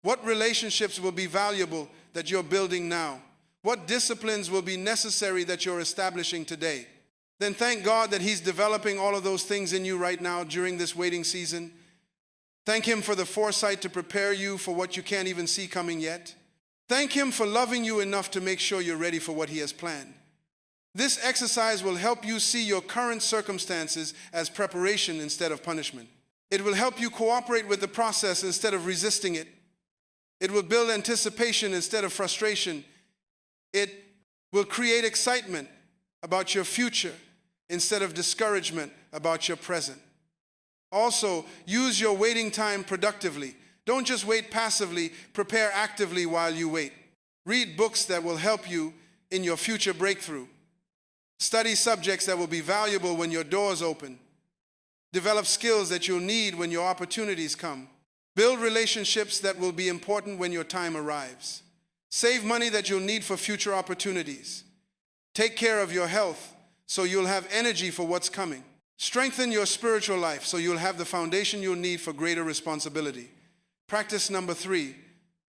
What relationships will be valuable that you're building now? What disciplines will be necessary that you're establishing today? Then thank God that He's developing all of those things in you right now during this waiting season. Thank Him for the foresight to prepare you for what you can't even see coming yet. Thank Him for loving you enough to make sure you're ready for what He has planned. This exercise will help you see your current circumstances as preparation instead of punishment. It will help you cooperate with the process instead of resisting it. It will build anticipation instead of frustration. It will create excitement about your future instead of discouragement about your present. Also, use your waiting time productively. Don't just wait passively, prepare actively while you wait. Read books that will help you in your future breakthrough. Study subjects that will be valuable when your doors open. Develop skills that you'll need when your opportunities come. Build relationships that will be important when your time arrives. Save money that you'll need for future opportunities. Take care of your health so you'll have energy for what's coming. Strengthen your spiritual life so you'll have the foundation you'll need for greater responsibility. Practice number 3,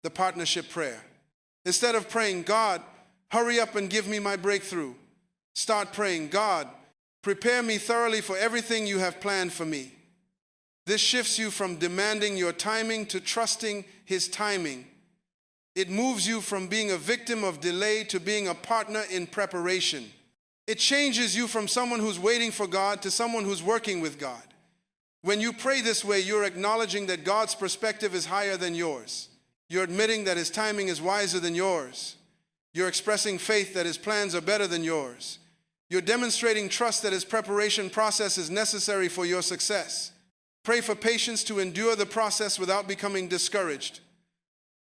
the partnership prayer. Instead of praying, God, hurry up and give me my breakthrough, start praying, God, prepare me thoroughly for everything you have planned for me. This shifts you from demanding your timing to trusting His timing. It moves you from being a victim of delay to being a partner in preparation. It changes you from someone who's waiting for God to someone who's working with God. When you pray this way, you're acknowledging that God's perspective is higher than yours. You're admitting that His timing is wiser than yours. You're expressing faith that His plans are better than yours. You're demonstrating trust that His preparation process is necessary for your success. Pray for patience to endure the process without becoming discouraged.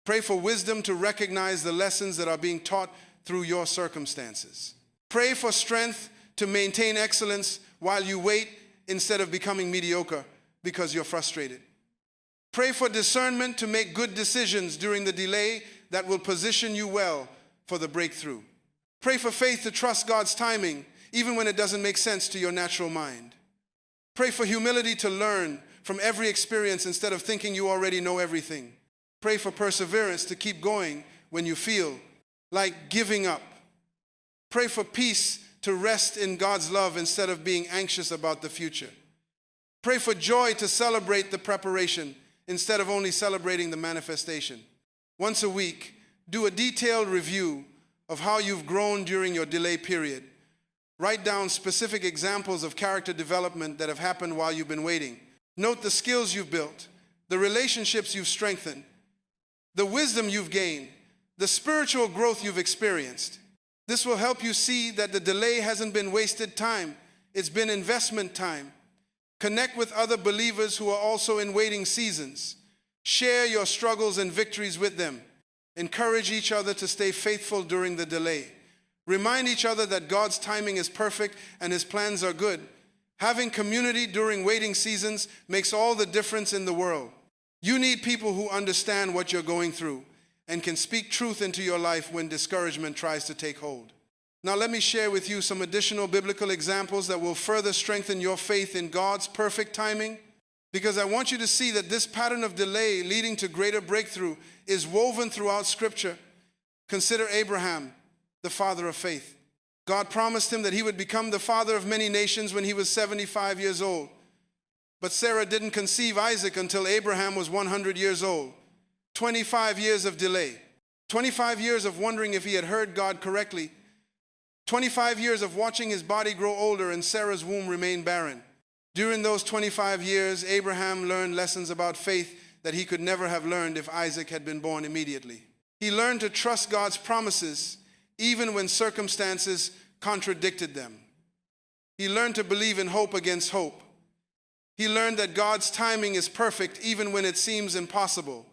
Pray for wisdom to recognize the lessons that are being taught through your circumstances. Pray for strength to maintain excellence while you wait instead of becoming mediocre because you're frustrated. Pray for discernment to make good decisions during the delay that will position you well for the breakthrough. Pray for faith to trust God's timing even when it doesn't make sense to your natural mind. Pray for humility to learn from every experience instead of thinking you already know everything. Pray for perseverance to keep going when you feel like giving up. Pray for peace to rest in God's love instead of being anxious about the future. Pray for joy to celebrate the preparation instead of only celebrating the manifestation. Once a week, do a detailed review of how you've grown during your delay period. Write down specific examples of character development that have happened while you've been waiting. Note the skills you've built, the relationships you've strengthened, the wisdom you've gained, the spiritual growth you've experienced. This will help you see that the delay hasn't been wasted time. It's been investment time. Connect with other believers who are also in waiting seasons. Share your struggles and victories with them. Encourage each other to stay faithful during the delay. Remind each other that God's timing is perfect and His plans are good. Having community during waiting seasons makes all the difference in the world. You need people who understand what you're going through and can speak truth into your life when discouragement tries to take hold. Now let me share with you some additional biblical examples that will further strengthen your faith in God's perfect timing, because I want you to see that this pattern of delay leading to greater breakthrough is woven throughout Scripture. Consider Abraham, the father of faith. God promised him that he would become the father of many nations when he was 75 years old. But Sarah didn't conceive Isaac until Abraham was 100 years old. 25 years of delay. 25 years of wondering if he had heard God correctly. 25 years of watching his body grow older and Sarah's womb remain barren. During those 25 years, Abraham learned lessons about faith that he could never have learned if Isaac had been born immediately. He learned to trust God's promises even when circumstances contradicted them. He learned to believe in hope against hope. He learned that God's timing is perfect even when it seems impossible.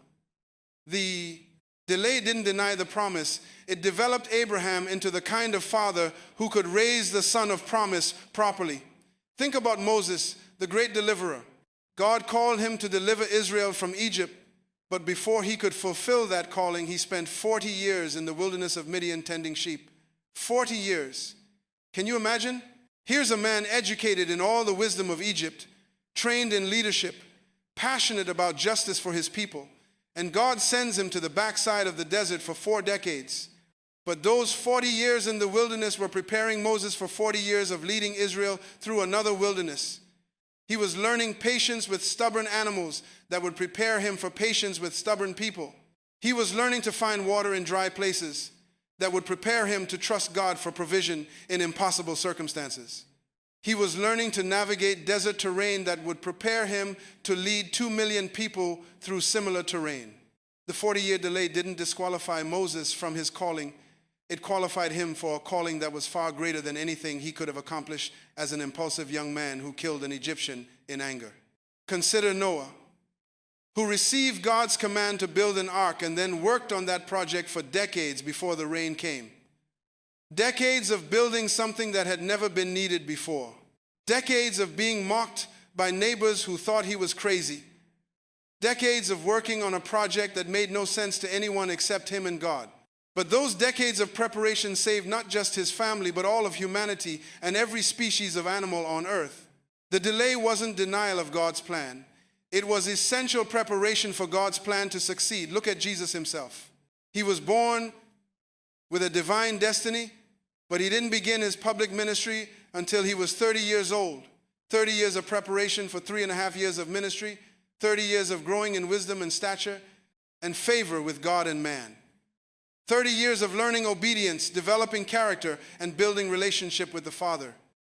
The delay didn't deny the promise. It developed Abraham into the kind of father who could raise the son of promise properly. Think about Moses, the great deliverer. God called him to deliver Israel from Egypt, but before he could fulfill that calling, he spent 40 years in the wilderness of Midian tending sheep. 40 years. Can you imagine? Here's a man educated in all the wisdom of Egypt, trained in leadership, passionate about justice for his people, and God sends him to the backside of the desert for 4 decades. But those 40 years in the wilderness were preparing Moses for 40 years of leading Israel through another wilderness. He was learning patience with stubborn animals that would prepare him for patience with stubborn people. He was learning to find water in dry places that would prepare him to trust God for provision in impossible circumstances. He was learning to navigate desert terrain that would prepare him to lead 2 million people through similar terrain. The 40-year delay didn't disqualify Moses from his calling. It qualified him for a calling that was far greater than anything he could have accomplished as an impulsive young man who killed an Egyptian in anger. Consider Noah, who received God's command to build an ark and then worked on that project for decades before the rain came. Decades of building something that had never been needed before. Decades of being mocked by neighbors who thought he was crazy. Decades of working on a project that made no sense to anyone except him and God. But those decades of preparation saved not just his family, but all of humanity and every species of animal on earth. The delay wasn't denial of God's plan. It was essential preparation for God's plan to succeed. Look at Jesus himself. He was born with a divine destiny, but he didn't begin his public ministry until he was 30 years old. 30 years of preparation for 3.5 years of ministry, 30 years of growing in wisdom and stature and favor with God and man. 30 years of learning obedience, developing character, and building relationship with the Father.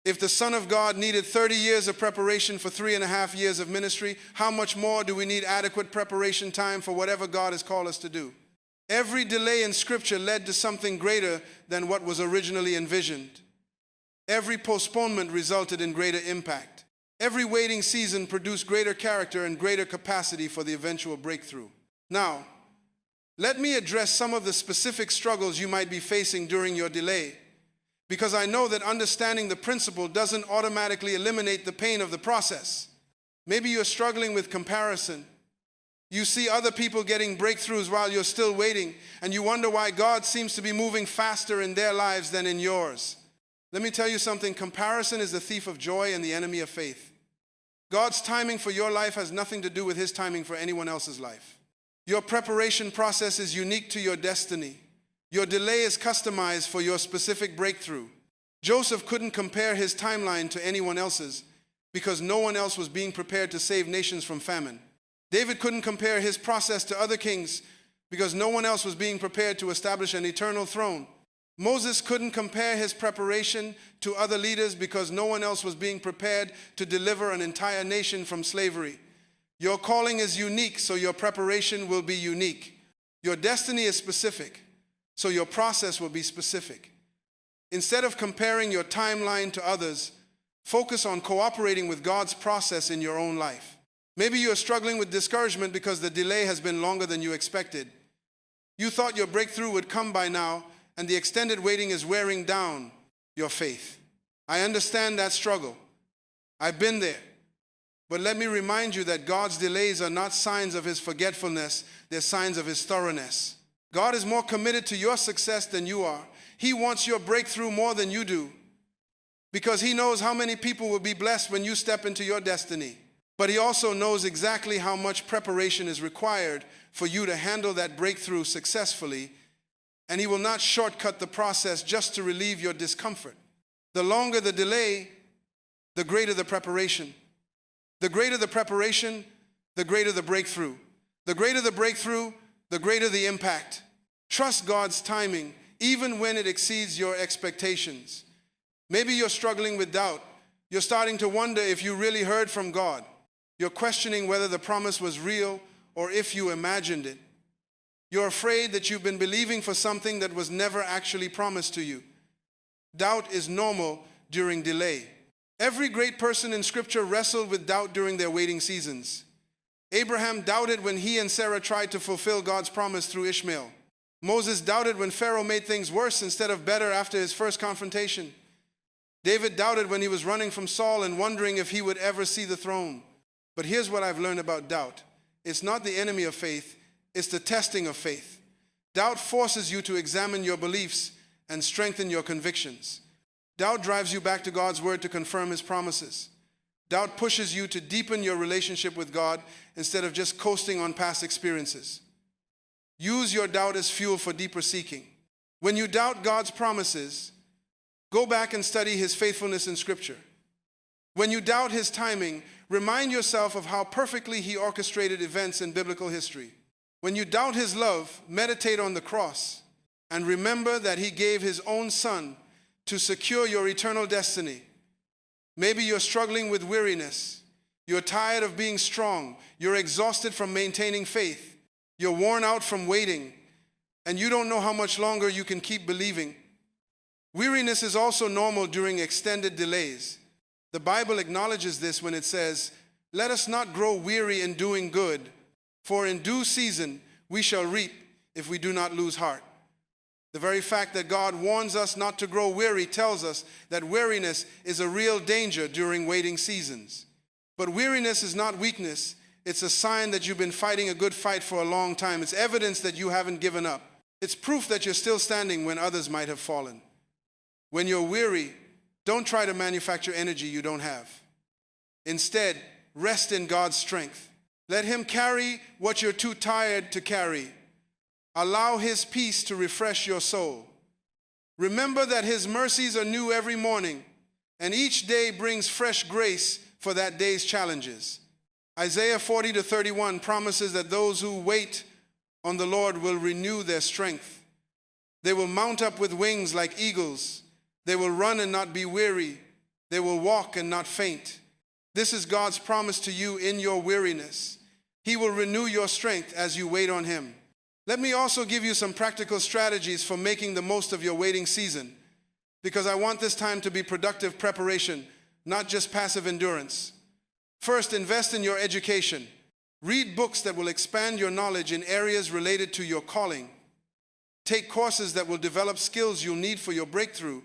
If the Son of God needed 30 years of preparation for 3.5 years of ministry, how much more do we need adequate preparation time for whatever God has called us to do? Every delay in Scripture led to something greater than what was originally envisioned. Every postponement resulted in greater impact. Every waiting season produced greater character and greater capacity for the eventual breakthrough. Now, let me address some of the specific struggles you might be facing during your delay, because I know that understanding the principle doesn't automatically eliminate the pain of the process. Maybe you're struggling with comparison. You see other people getting breakthroughs while you're still waiting, and you wonder why God seems to be moving faster in their lives than in yours. Let me tell you something. Comparison is the thief of joy and the enemy of faith. God's timing for your life has nothing to do with His timing for anyone else's life. Your preparation process is unique to your destiny. Your delay is customized for your specific breakthrough. Joseph couldn't compare his timeline to anyone else's because no one else was being prepared to save nations from famine. David couldn't compare his process to other kings because no one else was being prepared to establish an eternal throne. Moses couldn't compare his preparation to other leaders because no one else was being prepared to deliver an entire nation from slavery. Your calling is unique, so your preparation will be unique. Your destiny is specific, so your process will be specific. Instead of comparing your timeline to others, focus on cooperating with God's process in your own life. Maybe you are struggling with discouragement because the delay has been longer than you expected. You thought your breakthrough would come by now, and the extended waiting is wearing down your faith. I understand that struggle. I've been there. But let me remind you that God's delays are not signs of his forgetfulness, they're signs of his thoroughness. God is more committed to your success than you are. He wants your breakthrough more than you do, because he knows how many people will be blessed when you step into your destiny. But he also knows exactly how much preparation is required for you to handle that breakthrough successfully, and he will not shortcut the process just to relieve your discomfort. The longer the delay, the greater the preparation. The greater the preparation, the greater the breakthrough. The greater the breakthrough, the greater the impact. Trust God's timing, even when it exceeds your expectations. Maybe you're struggling with doubt. You're starting to wonder if you really heard from God. You're questioning whether the promise was real or if you imagined it. You're afraid that you've been believing for something that was never actually promised to you. Doubt is normal during delay. Every great person in Scripture wrestled with doubt during their waiting seasons. Abraham doubted when he and Sarah tried to fulfill God's promise through Ishmael. Moses doubted when Pharaoh made things worse instead of better after his first confrontation. David doubted when he was running from Saul and wondering if he would ever see the throne. But here's what I've learned about doubt. It's not the enemy of faith, it's the testing of faith. Doubt forces you to examine your beliefs and strengthen your convictions. Doubt drives you back to God's word to confirm his promises. Doubt pushes you to deepen your relationship with God instead of just coasting on past experiences. Use your doubt as fuel for deeper seeking. When you doubt God's promises, go back and study his faithfulness in Scripture. When you doubt his timing, remind yourself of how perfectly he orchestrated events in biblical history. When you doubt his love, meditate on the cross and remember that he gave his own son to secure your eternal destiny. Maybe you're struggling with weariness. You're tired of being strong. You're exhausted from maintaining faith. You're worn out from waiting, and you don't know how much longer you can keep believing. Weariness is also normal during extended delays. The Bible acknowledges this when it says, "Let us not grow weary in doing good, for in due season we shall reap if we do not lose heart." The very fact that God warns us not to grow weary tells us that weariness is a real danger during waiting seasons. But weariness is not weakness. It's a sign that you've been fighting a good fight for a long time. It's evidence that you haven't given up. It's proof that you're still standing when others might have fallen. When you're weary, don't try to manufacture energy you don't have. Instead, rest in God's strength. Let him carry what you're too tired to carry. Allow his peace to refresh your soul. Remember that his mercies are new every morning, and each day brings fresh grace for that day's challenges. Isaiah 40-31 promises that those who wait on the Lord will renew their strength. They will mount up with wings like eagles. They will run and not be weary. They will walk and not faint. This is God's promise to you in your weariness. He will renew your strength as you wait on him. Let me also give you some practical strategies for making the most of your waiting season, because I want this time to be productive preparation, not just passive endurance. First, invest in your education. Read books that will expand your knowledge in areas related to your calling. Take courses that will develop skills you'll need for your breakthrough.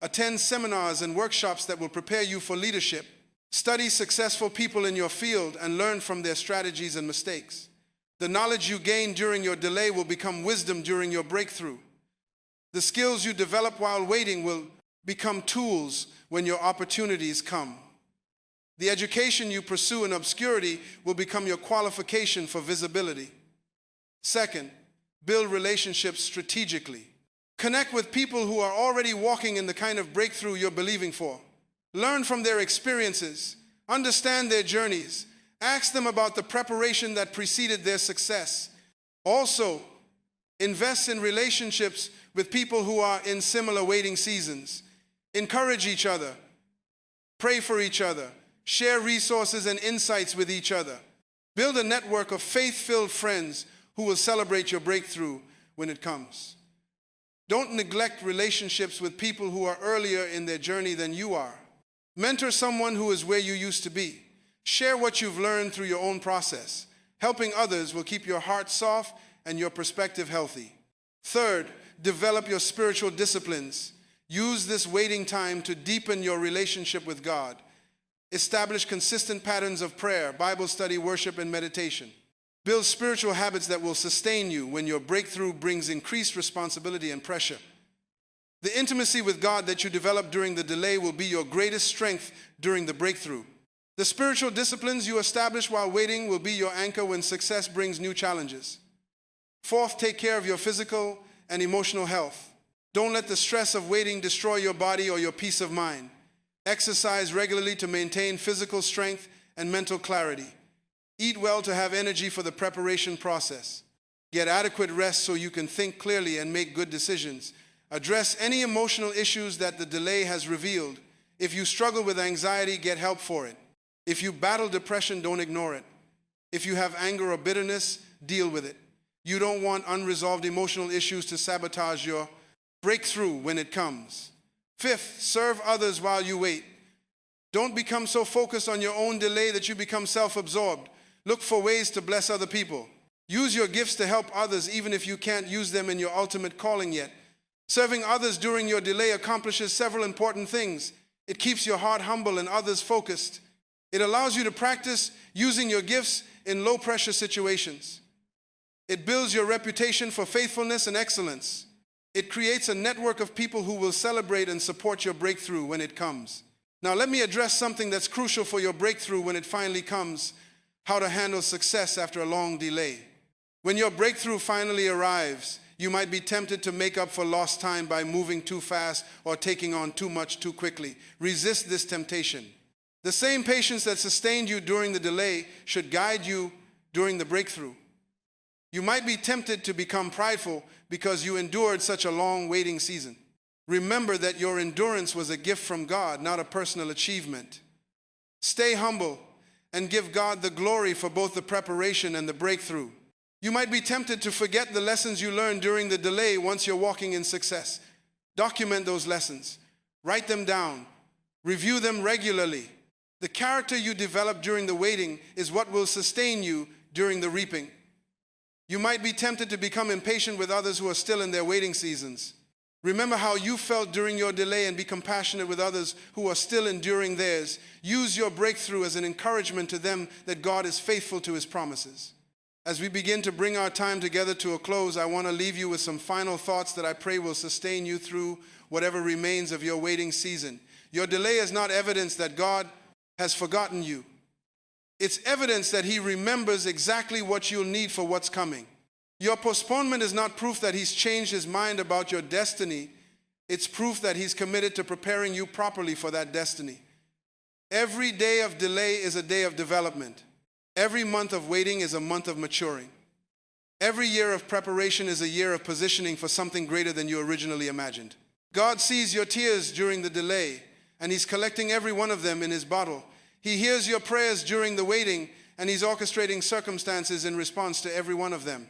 Attend seminars and workshops that will prepare you for leadership. Study successful people in your field and learn from their strategies and mistakes. The knowledge you gain during your delay will become wisdom during your breakthrough. The skills you develop while waiting will become tools when your opportunities come. The education you pursue in obscurity will become your qualification for visibility. Second, build relationships strategically. Connect with people who are already walking in the kind of breakthrough you're believing for. Learn from their experiences. Understand their journeys. Ask them about the preparation that preceded their success. Also, invest in relationships with people who are in similar waiting seasons. Encourage each other. Pray for each other. Share resources and insights with each other. Build a network of faith-filled friends who will celebrate your breakthrough when it comes. Don't neglect relationships with people who are earlier in their journey than you are. Mentor someone who is where you used to be. Share what you've learned through your own process. Helping others will keep your heart soft and your perspective healthy. Third, develop your spiritual disciplines. Use this waiting time to deepen your relationship with God. Establish consistent patterns of prayer, Bible study, worship, and meditation. Build spiritual habits that will sustain you when your breakthrough brings increased responsibility and pressure. The intimacy with God that you develop during the delay will be your greatest strength during the breakthrough. The spiritual disciplines you establish while waiting will be your anchor when success brings new challenges. Fourth, take care of your physical and emotional health. Don't let the stress of waiting destroy your body or your peace of mind. Exercise regularly to maintain physical strength and mental clarity. Eat well to have energy for the preparation process. Get adequate rest so you can think clearly and make good decisions. Address any emotional issues that the delay has revealed. If you struggle with anxiety, get help for it. If you battle depression, don't ignore it. If you have anger or bitterness, deal with it. You don't want unresolved emotional issues to sabotage your breakthrough when it comes. Fifth, serve others while you wait. Don't become so focused on your own delay that you become self-absorbed. Look for ways to bless other people. Use your gifts to help others even if you can't use them in your ultimate calling yet. Serving others during your delay accomplishes several important things. It keeps your heart humble and others focused. It allows you to practice using your gifts in low-pressure situations. It builds your reputation for faithfulness and excellence. It creates a network of people who will celebrate and support your breakthrough when it comes. Now let me address something that's crucial for your breakthrough when it finally comes: how to handle success after a long delay. When your breakthrough finally arrives, you might be tempted to make up for lost time by moving too fast or taking on too much too quickly. Resist this temptation. The same patience that sustained you during the delay should guide you during the breakthrough. You might be tempted to become prideful because you endured such a long waiting season. Remember that your endurance was a gift from God, not a personal achievement. Stay humble and give God the glory for both the preparation and the breakthrough. You might be tempted to forget the lessons you learned during the delay once you're walking in success. Document those lessons. Write them down. Review them regularly. The character you develop during the waiting is what will sustain you during the reaping. You might be tempted to become impatient with others who are still in their waiting seasons. Remember how you felt during your delay and be compassionate with others who are still enduring theirs. Use your breakthrough as an encouragement to them that God is faithful to His promises. As we begin to bring our time together to a close, I want to leave you with some final thoughts that I pray will sustain you through whatever remains of your waiting season. Your delay is not evidence that God has forgotten you. It's evidence that He remembers exactly what you'll need for what's coming. Your postponement is not proof that He's changed His mind about your destiny. It's proof that He's committed to preparing you properly for that destiny. Every day of delay is a day of development. Every month of waiting is a month of maturing. Every year of preparation is a year of positioning for something greater than you originally imagined. God sees your tears during the delay, and He's collecting every one of them in His bottle. He hears your prayers during the waiting, and He's orchestrating circumstances in response to every one of them.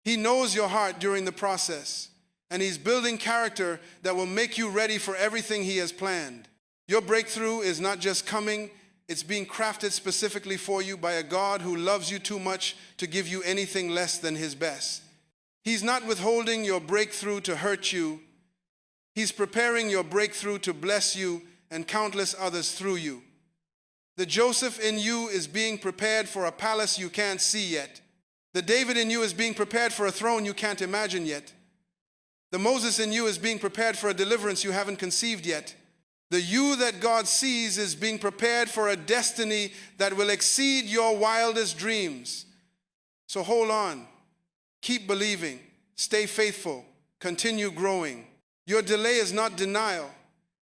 He knows your heart during the process, and He's building character that will make you ready for everything He has planned. Your breakthrough is not just coming, it's being crafted specifically for you by a God who loves you too much to give you anything less than His best. He's not withholding your breakthrough to hurt you. He's preparing your breakthrough to bless you and countless others through you. The Joseph in you is being prepared for a palace you can't see yet. The David in you is being prepared for a throne you can't imagine yet. The Moses in you is being prepared for a deliverance you haven't conceived yet. The you that God sees is being prepared for a destiny that will exceed your wildest dreams. So hold on, keep believing, stay faithful, continue growing. Your delay is not denial,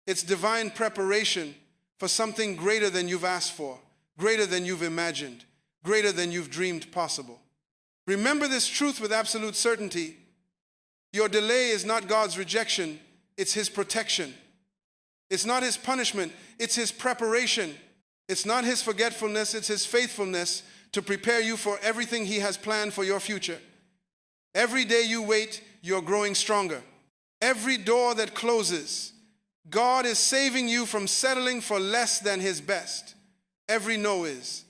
it's divine preparation for something greater than you've asked for, greater than you've imagined, greater than you've dreamed possible. Remember this truth with absolute certainty. Your delay is not God's rejection, it's His protection. It's not His punishment, it's His preparation. It's not His forgetfulness, it's His faithfulness to prepare you for everything He has planned for your future. Every day you wait, you're growing stronger. Every door that closes, God is saving you from settling for less than His best. Every no is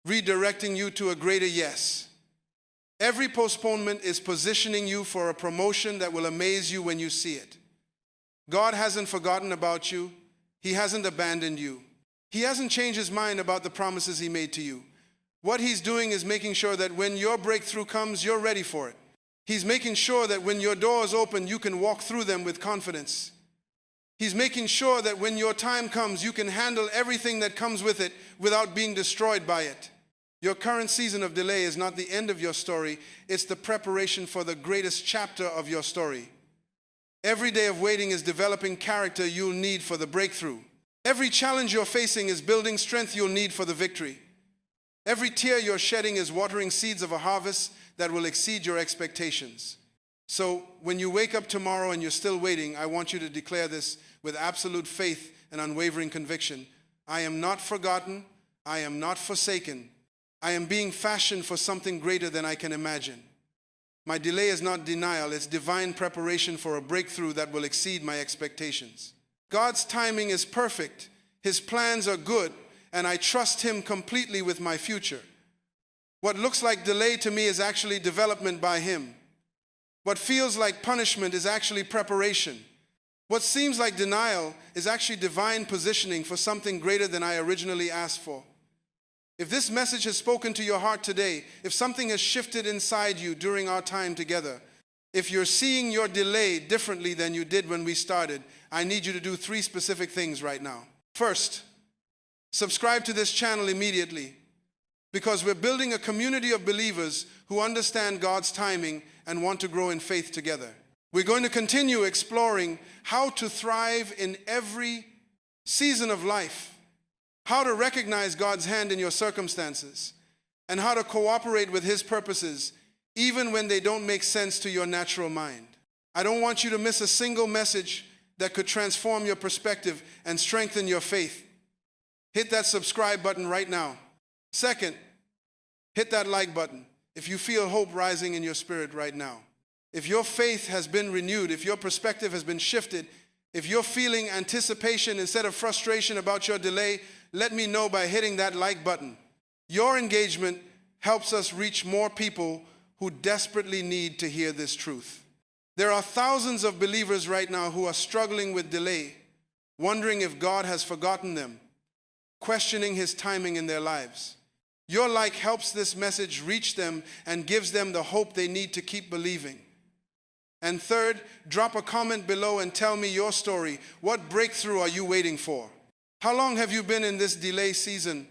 redirecting you to a greater yes. Every postponement is positioning you for a promotion that will amaze you when you see it. God hasn't forgotten about you. He hasn't abandoned you. He hasn't changed his mind about the promises he made to you. What he's doing is making sure that when your breakthrough comes, you're ready for it. He's making sure that when your doors open, you can walk through them with confidence. He's making sure that when your time comes, you can handle everything that comes with it without being destroyed by it. Your current season of delay is not the end of your story. It's the preparation for the greatest chapter of your story. Every day of waiting is developing character you'll need for the breakthrough. Every challenge you're facing is building strength you'll need for the victory. Every tear you're shedding is watering seeds of a harvest that will exceed your expectations. So when you wake up tomorrow and you're still waiting, I want you to declare this with absolute faith and unwavering conviction. I am not forgotten. I am not forsaken. I am being fashioned for something greater than I can imagine. My delay is not denial. It's divine preparation for a breakthrough that will exceed my expectations. God's timing is perfect. His plans are good, and I trust him completely with my future. What looks like delay to me is actually development by him. What feels like punishment is actually preparation. What seems like denial is actually divine positioning for something greater than I originally asked for. If this message has spoken to your heart today, if something has shifted inside you during our time together, if you're seeing your delay differently than you did when we started, I need you to do 3 specific things right now. First, subscribe to this channel immediately, because we're building a community of believers who understand God's timing and want to grow in faith together. We're going to continue exploring how to thrive in every season of life, how to recognize God's hand in your circumstances, and how to cooperate with his purposes even when they don't make sense to your natural mind. I don't want you to miss a single message that could transform your perspective and strengthen your faith. Hit that subscribe button right now. Second, hit that like button if you feel hope rising in your spirit right now. If your faith has been renewed, if your perspective has been shifted, if you're feeling anticipation instead of frustration about your delay, let me know by hitting that like button. Your engagement helps us reach more people who desperately need to hear this truth. There are thousands of believers right now who are struggling with delay, wondering if God has forgotten them, questioning his timing in their lives. Your like helps this message reach them and gives them the hope they need to keep believing. And third, drop a comment below and tell me your story. What breakthrough are you waiting for? How long have you been in this delay season?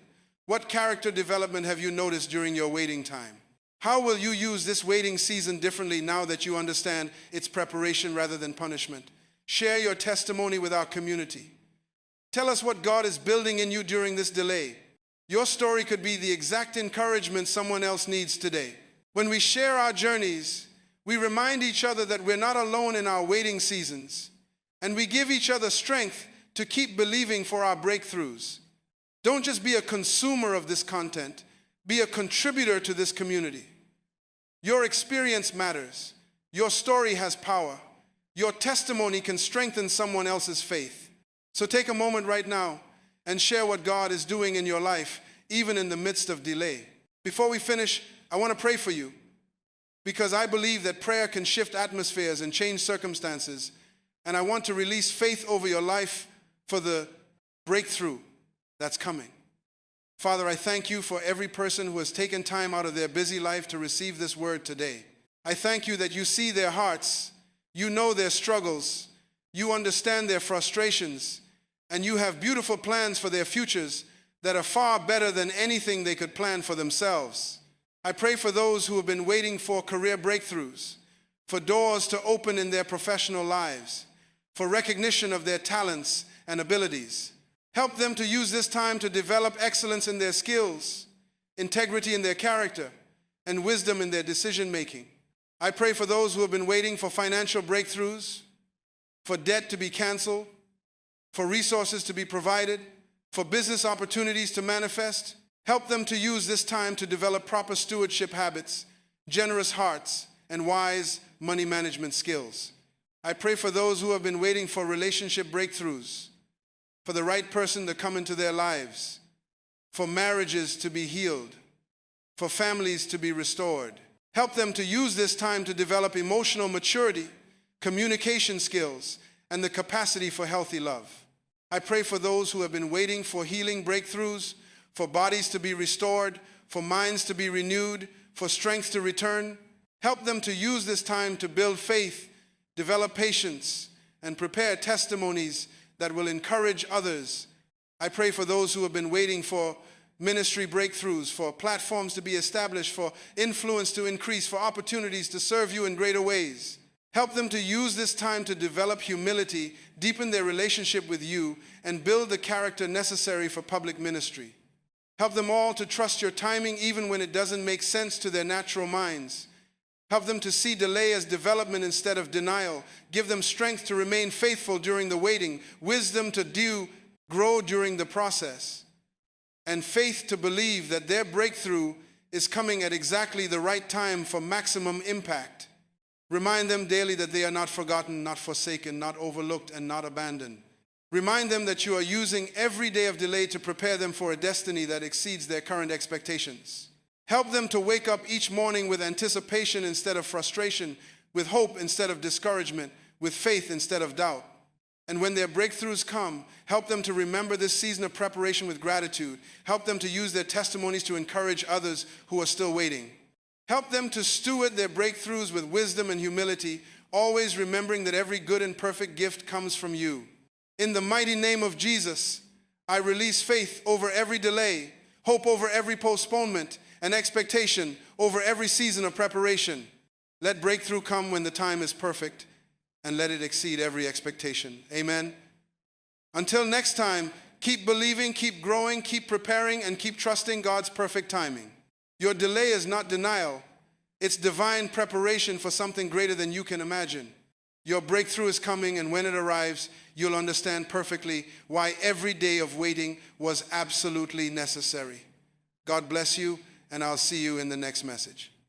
What character development have you noticed during your waiting time? How will you use this waiting season differently now that you understand it's preparation rather than punishment? Share your testimony with our community. Tell us what God is building in you during this delay. Your story could be the exact encouragement someone else needs today. When we share our journeys, we remind each other that we're not alone in our waiting seasons, and we give each other strength to keep believing for our breakthroughs. Don't just be a consumer of this content, be a contributor to this community. Your experience matters. Your story has power. Your testimony can strengthen someone else's faith. So take a moment right now and share what God is doing in your life, even in the midst of delay. Before we finish, I want to pray for you, because I believe that prayer can shift atmospheres and change circumstances, and I want to release faith over your life for the breakthrough that's coming. Father, I thank you for every person who has taken time out of their busy life to receive this word today. I thank you that you see their hearts, you know their struggles, you understand their frustrations, and you have beautiful plans for their futures that are far better than anything they could plan for themselves. I pray for those who have been waiting for career breakthroughs, for doors to open in their professional lives, for recognition of their talents and abilities. Help them to use this time to develop excellence in their skills, integrity in their character, and wisdom in their decision-making. I pray for those who have been waiting for financial breakthroughs, for debt to be canceled, for resources to be provided, for business opportunities to manifest. Help them to use this time to develop proper stewardship habits, generous hearts, and wise money management skills. I pray for those who have been waiting for relationship breakthroughs, for the right person to come into their lives, for marriages to be healed, for families to be restored. Help them to use this time to develop emotional maturity, communication skills, and the capacity for healthy love. I pray for those who have been waiting for healing breakthroughs, for bodies to be restored, for minds to be renewed, for strength to return. Help them to use this time to build faith, develop patience, and prepare testimonies that will encourage others. I pray for those who have been waiting for ministry breakthroughs, for platforms to be established, for influence to increase, for opportunities to serve you in greater ways. Help them to use this time to develop humility, deepen their relationship with you, and build the character necessary for public ministry. Help them all to trust your timing even when it doesn't make sense to their natural minds. Help them to see delay as development instead of denial. Give them strength to remain faithful during the waiting, wisdom to grow during the process, and faith to believe that their breakthrough is coming at exactly the right time for maximum impact. Remind them daily that they are not forgotten, not forsaken, not overlooked, and not abandoned. Remind them that you are using every day of delay to prepare them for a destiny that exceeds their current expectations. Help them to wake up each morning with anticipation instead of frustration, with hope instead of discouragement, with faith instead of doubt. And when their breakthroughs come, help them to remember this season of preparation with gratitude. Help them to use their testimonies to encourage others who are still waiting. Help them to steward their breakthroughs with wisdom and humility, always remembering that every good and perfect gift comes from you. In the mighty name of Jesus, I release faith over every delay, hope over every postponement, and expectation over every season of preparation. Let breakthrough come when the time is perfect, and let it exceed every expectation. Amen. Until next time, keep believing, keep growing, keep preparing, and keep trusting God's perfect timing. Your delay is not denial. It's divine preparation for something greater than you can imagine. Your breakthrough is coming, and when it arrives, you'll understand perfectly why every day of waiting was absolutely necessary. God bless you, and I'll see you in the next message.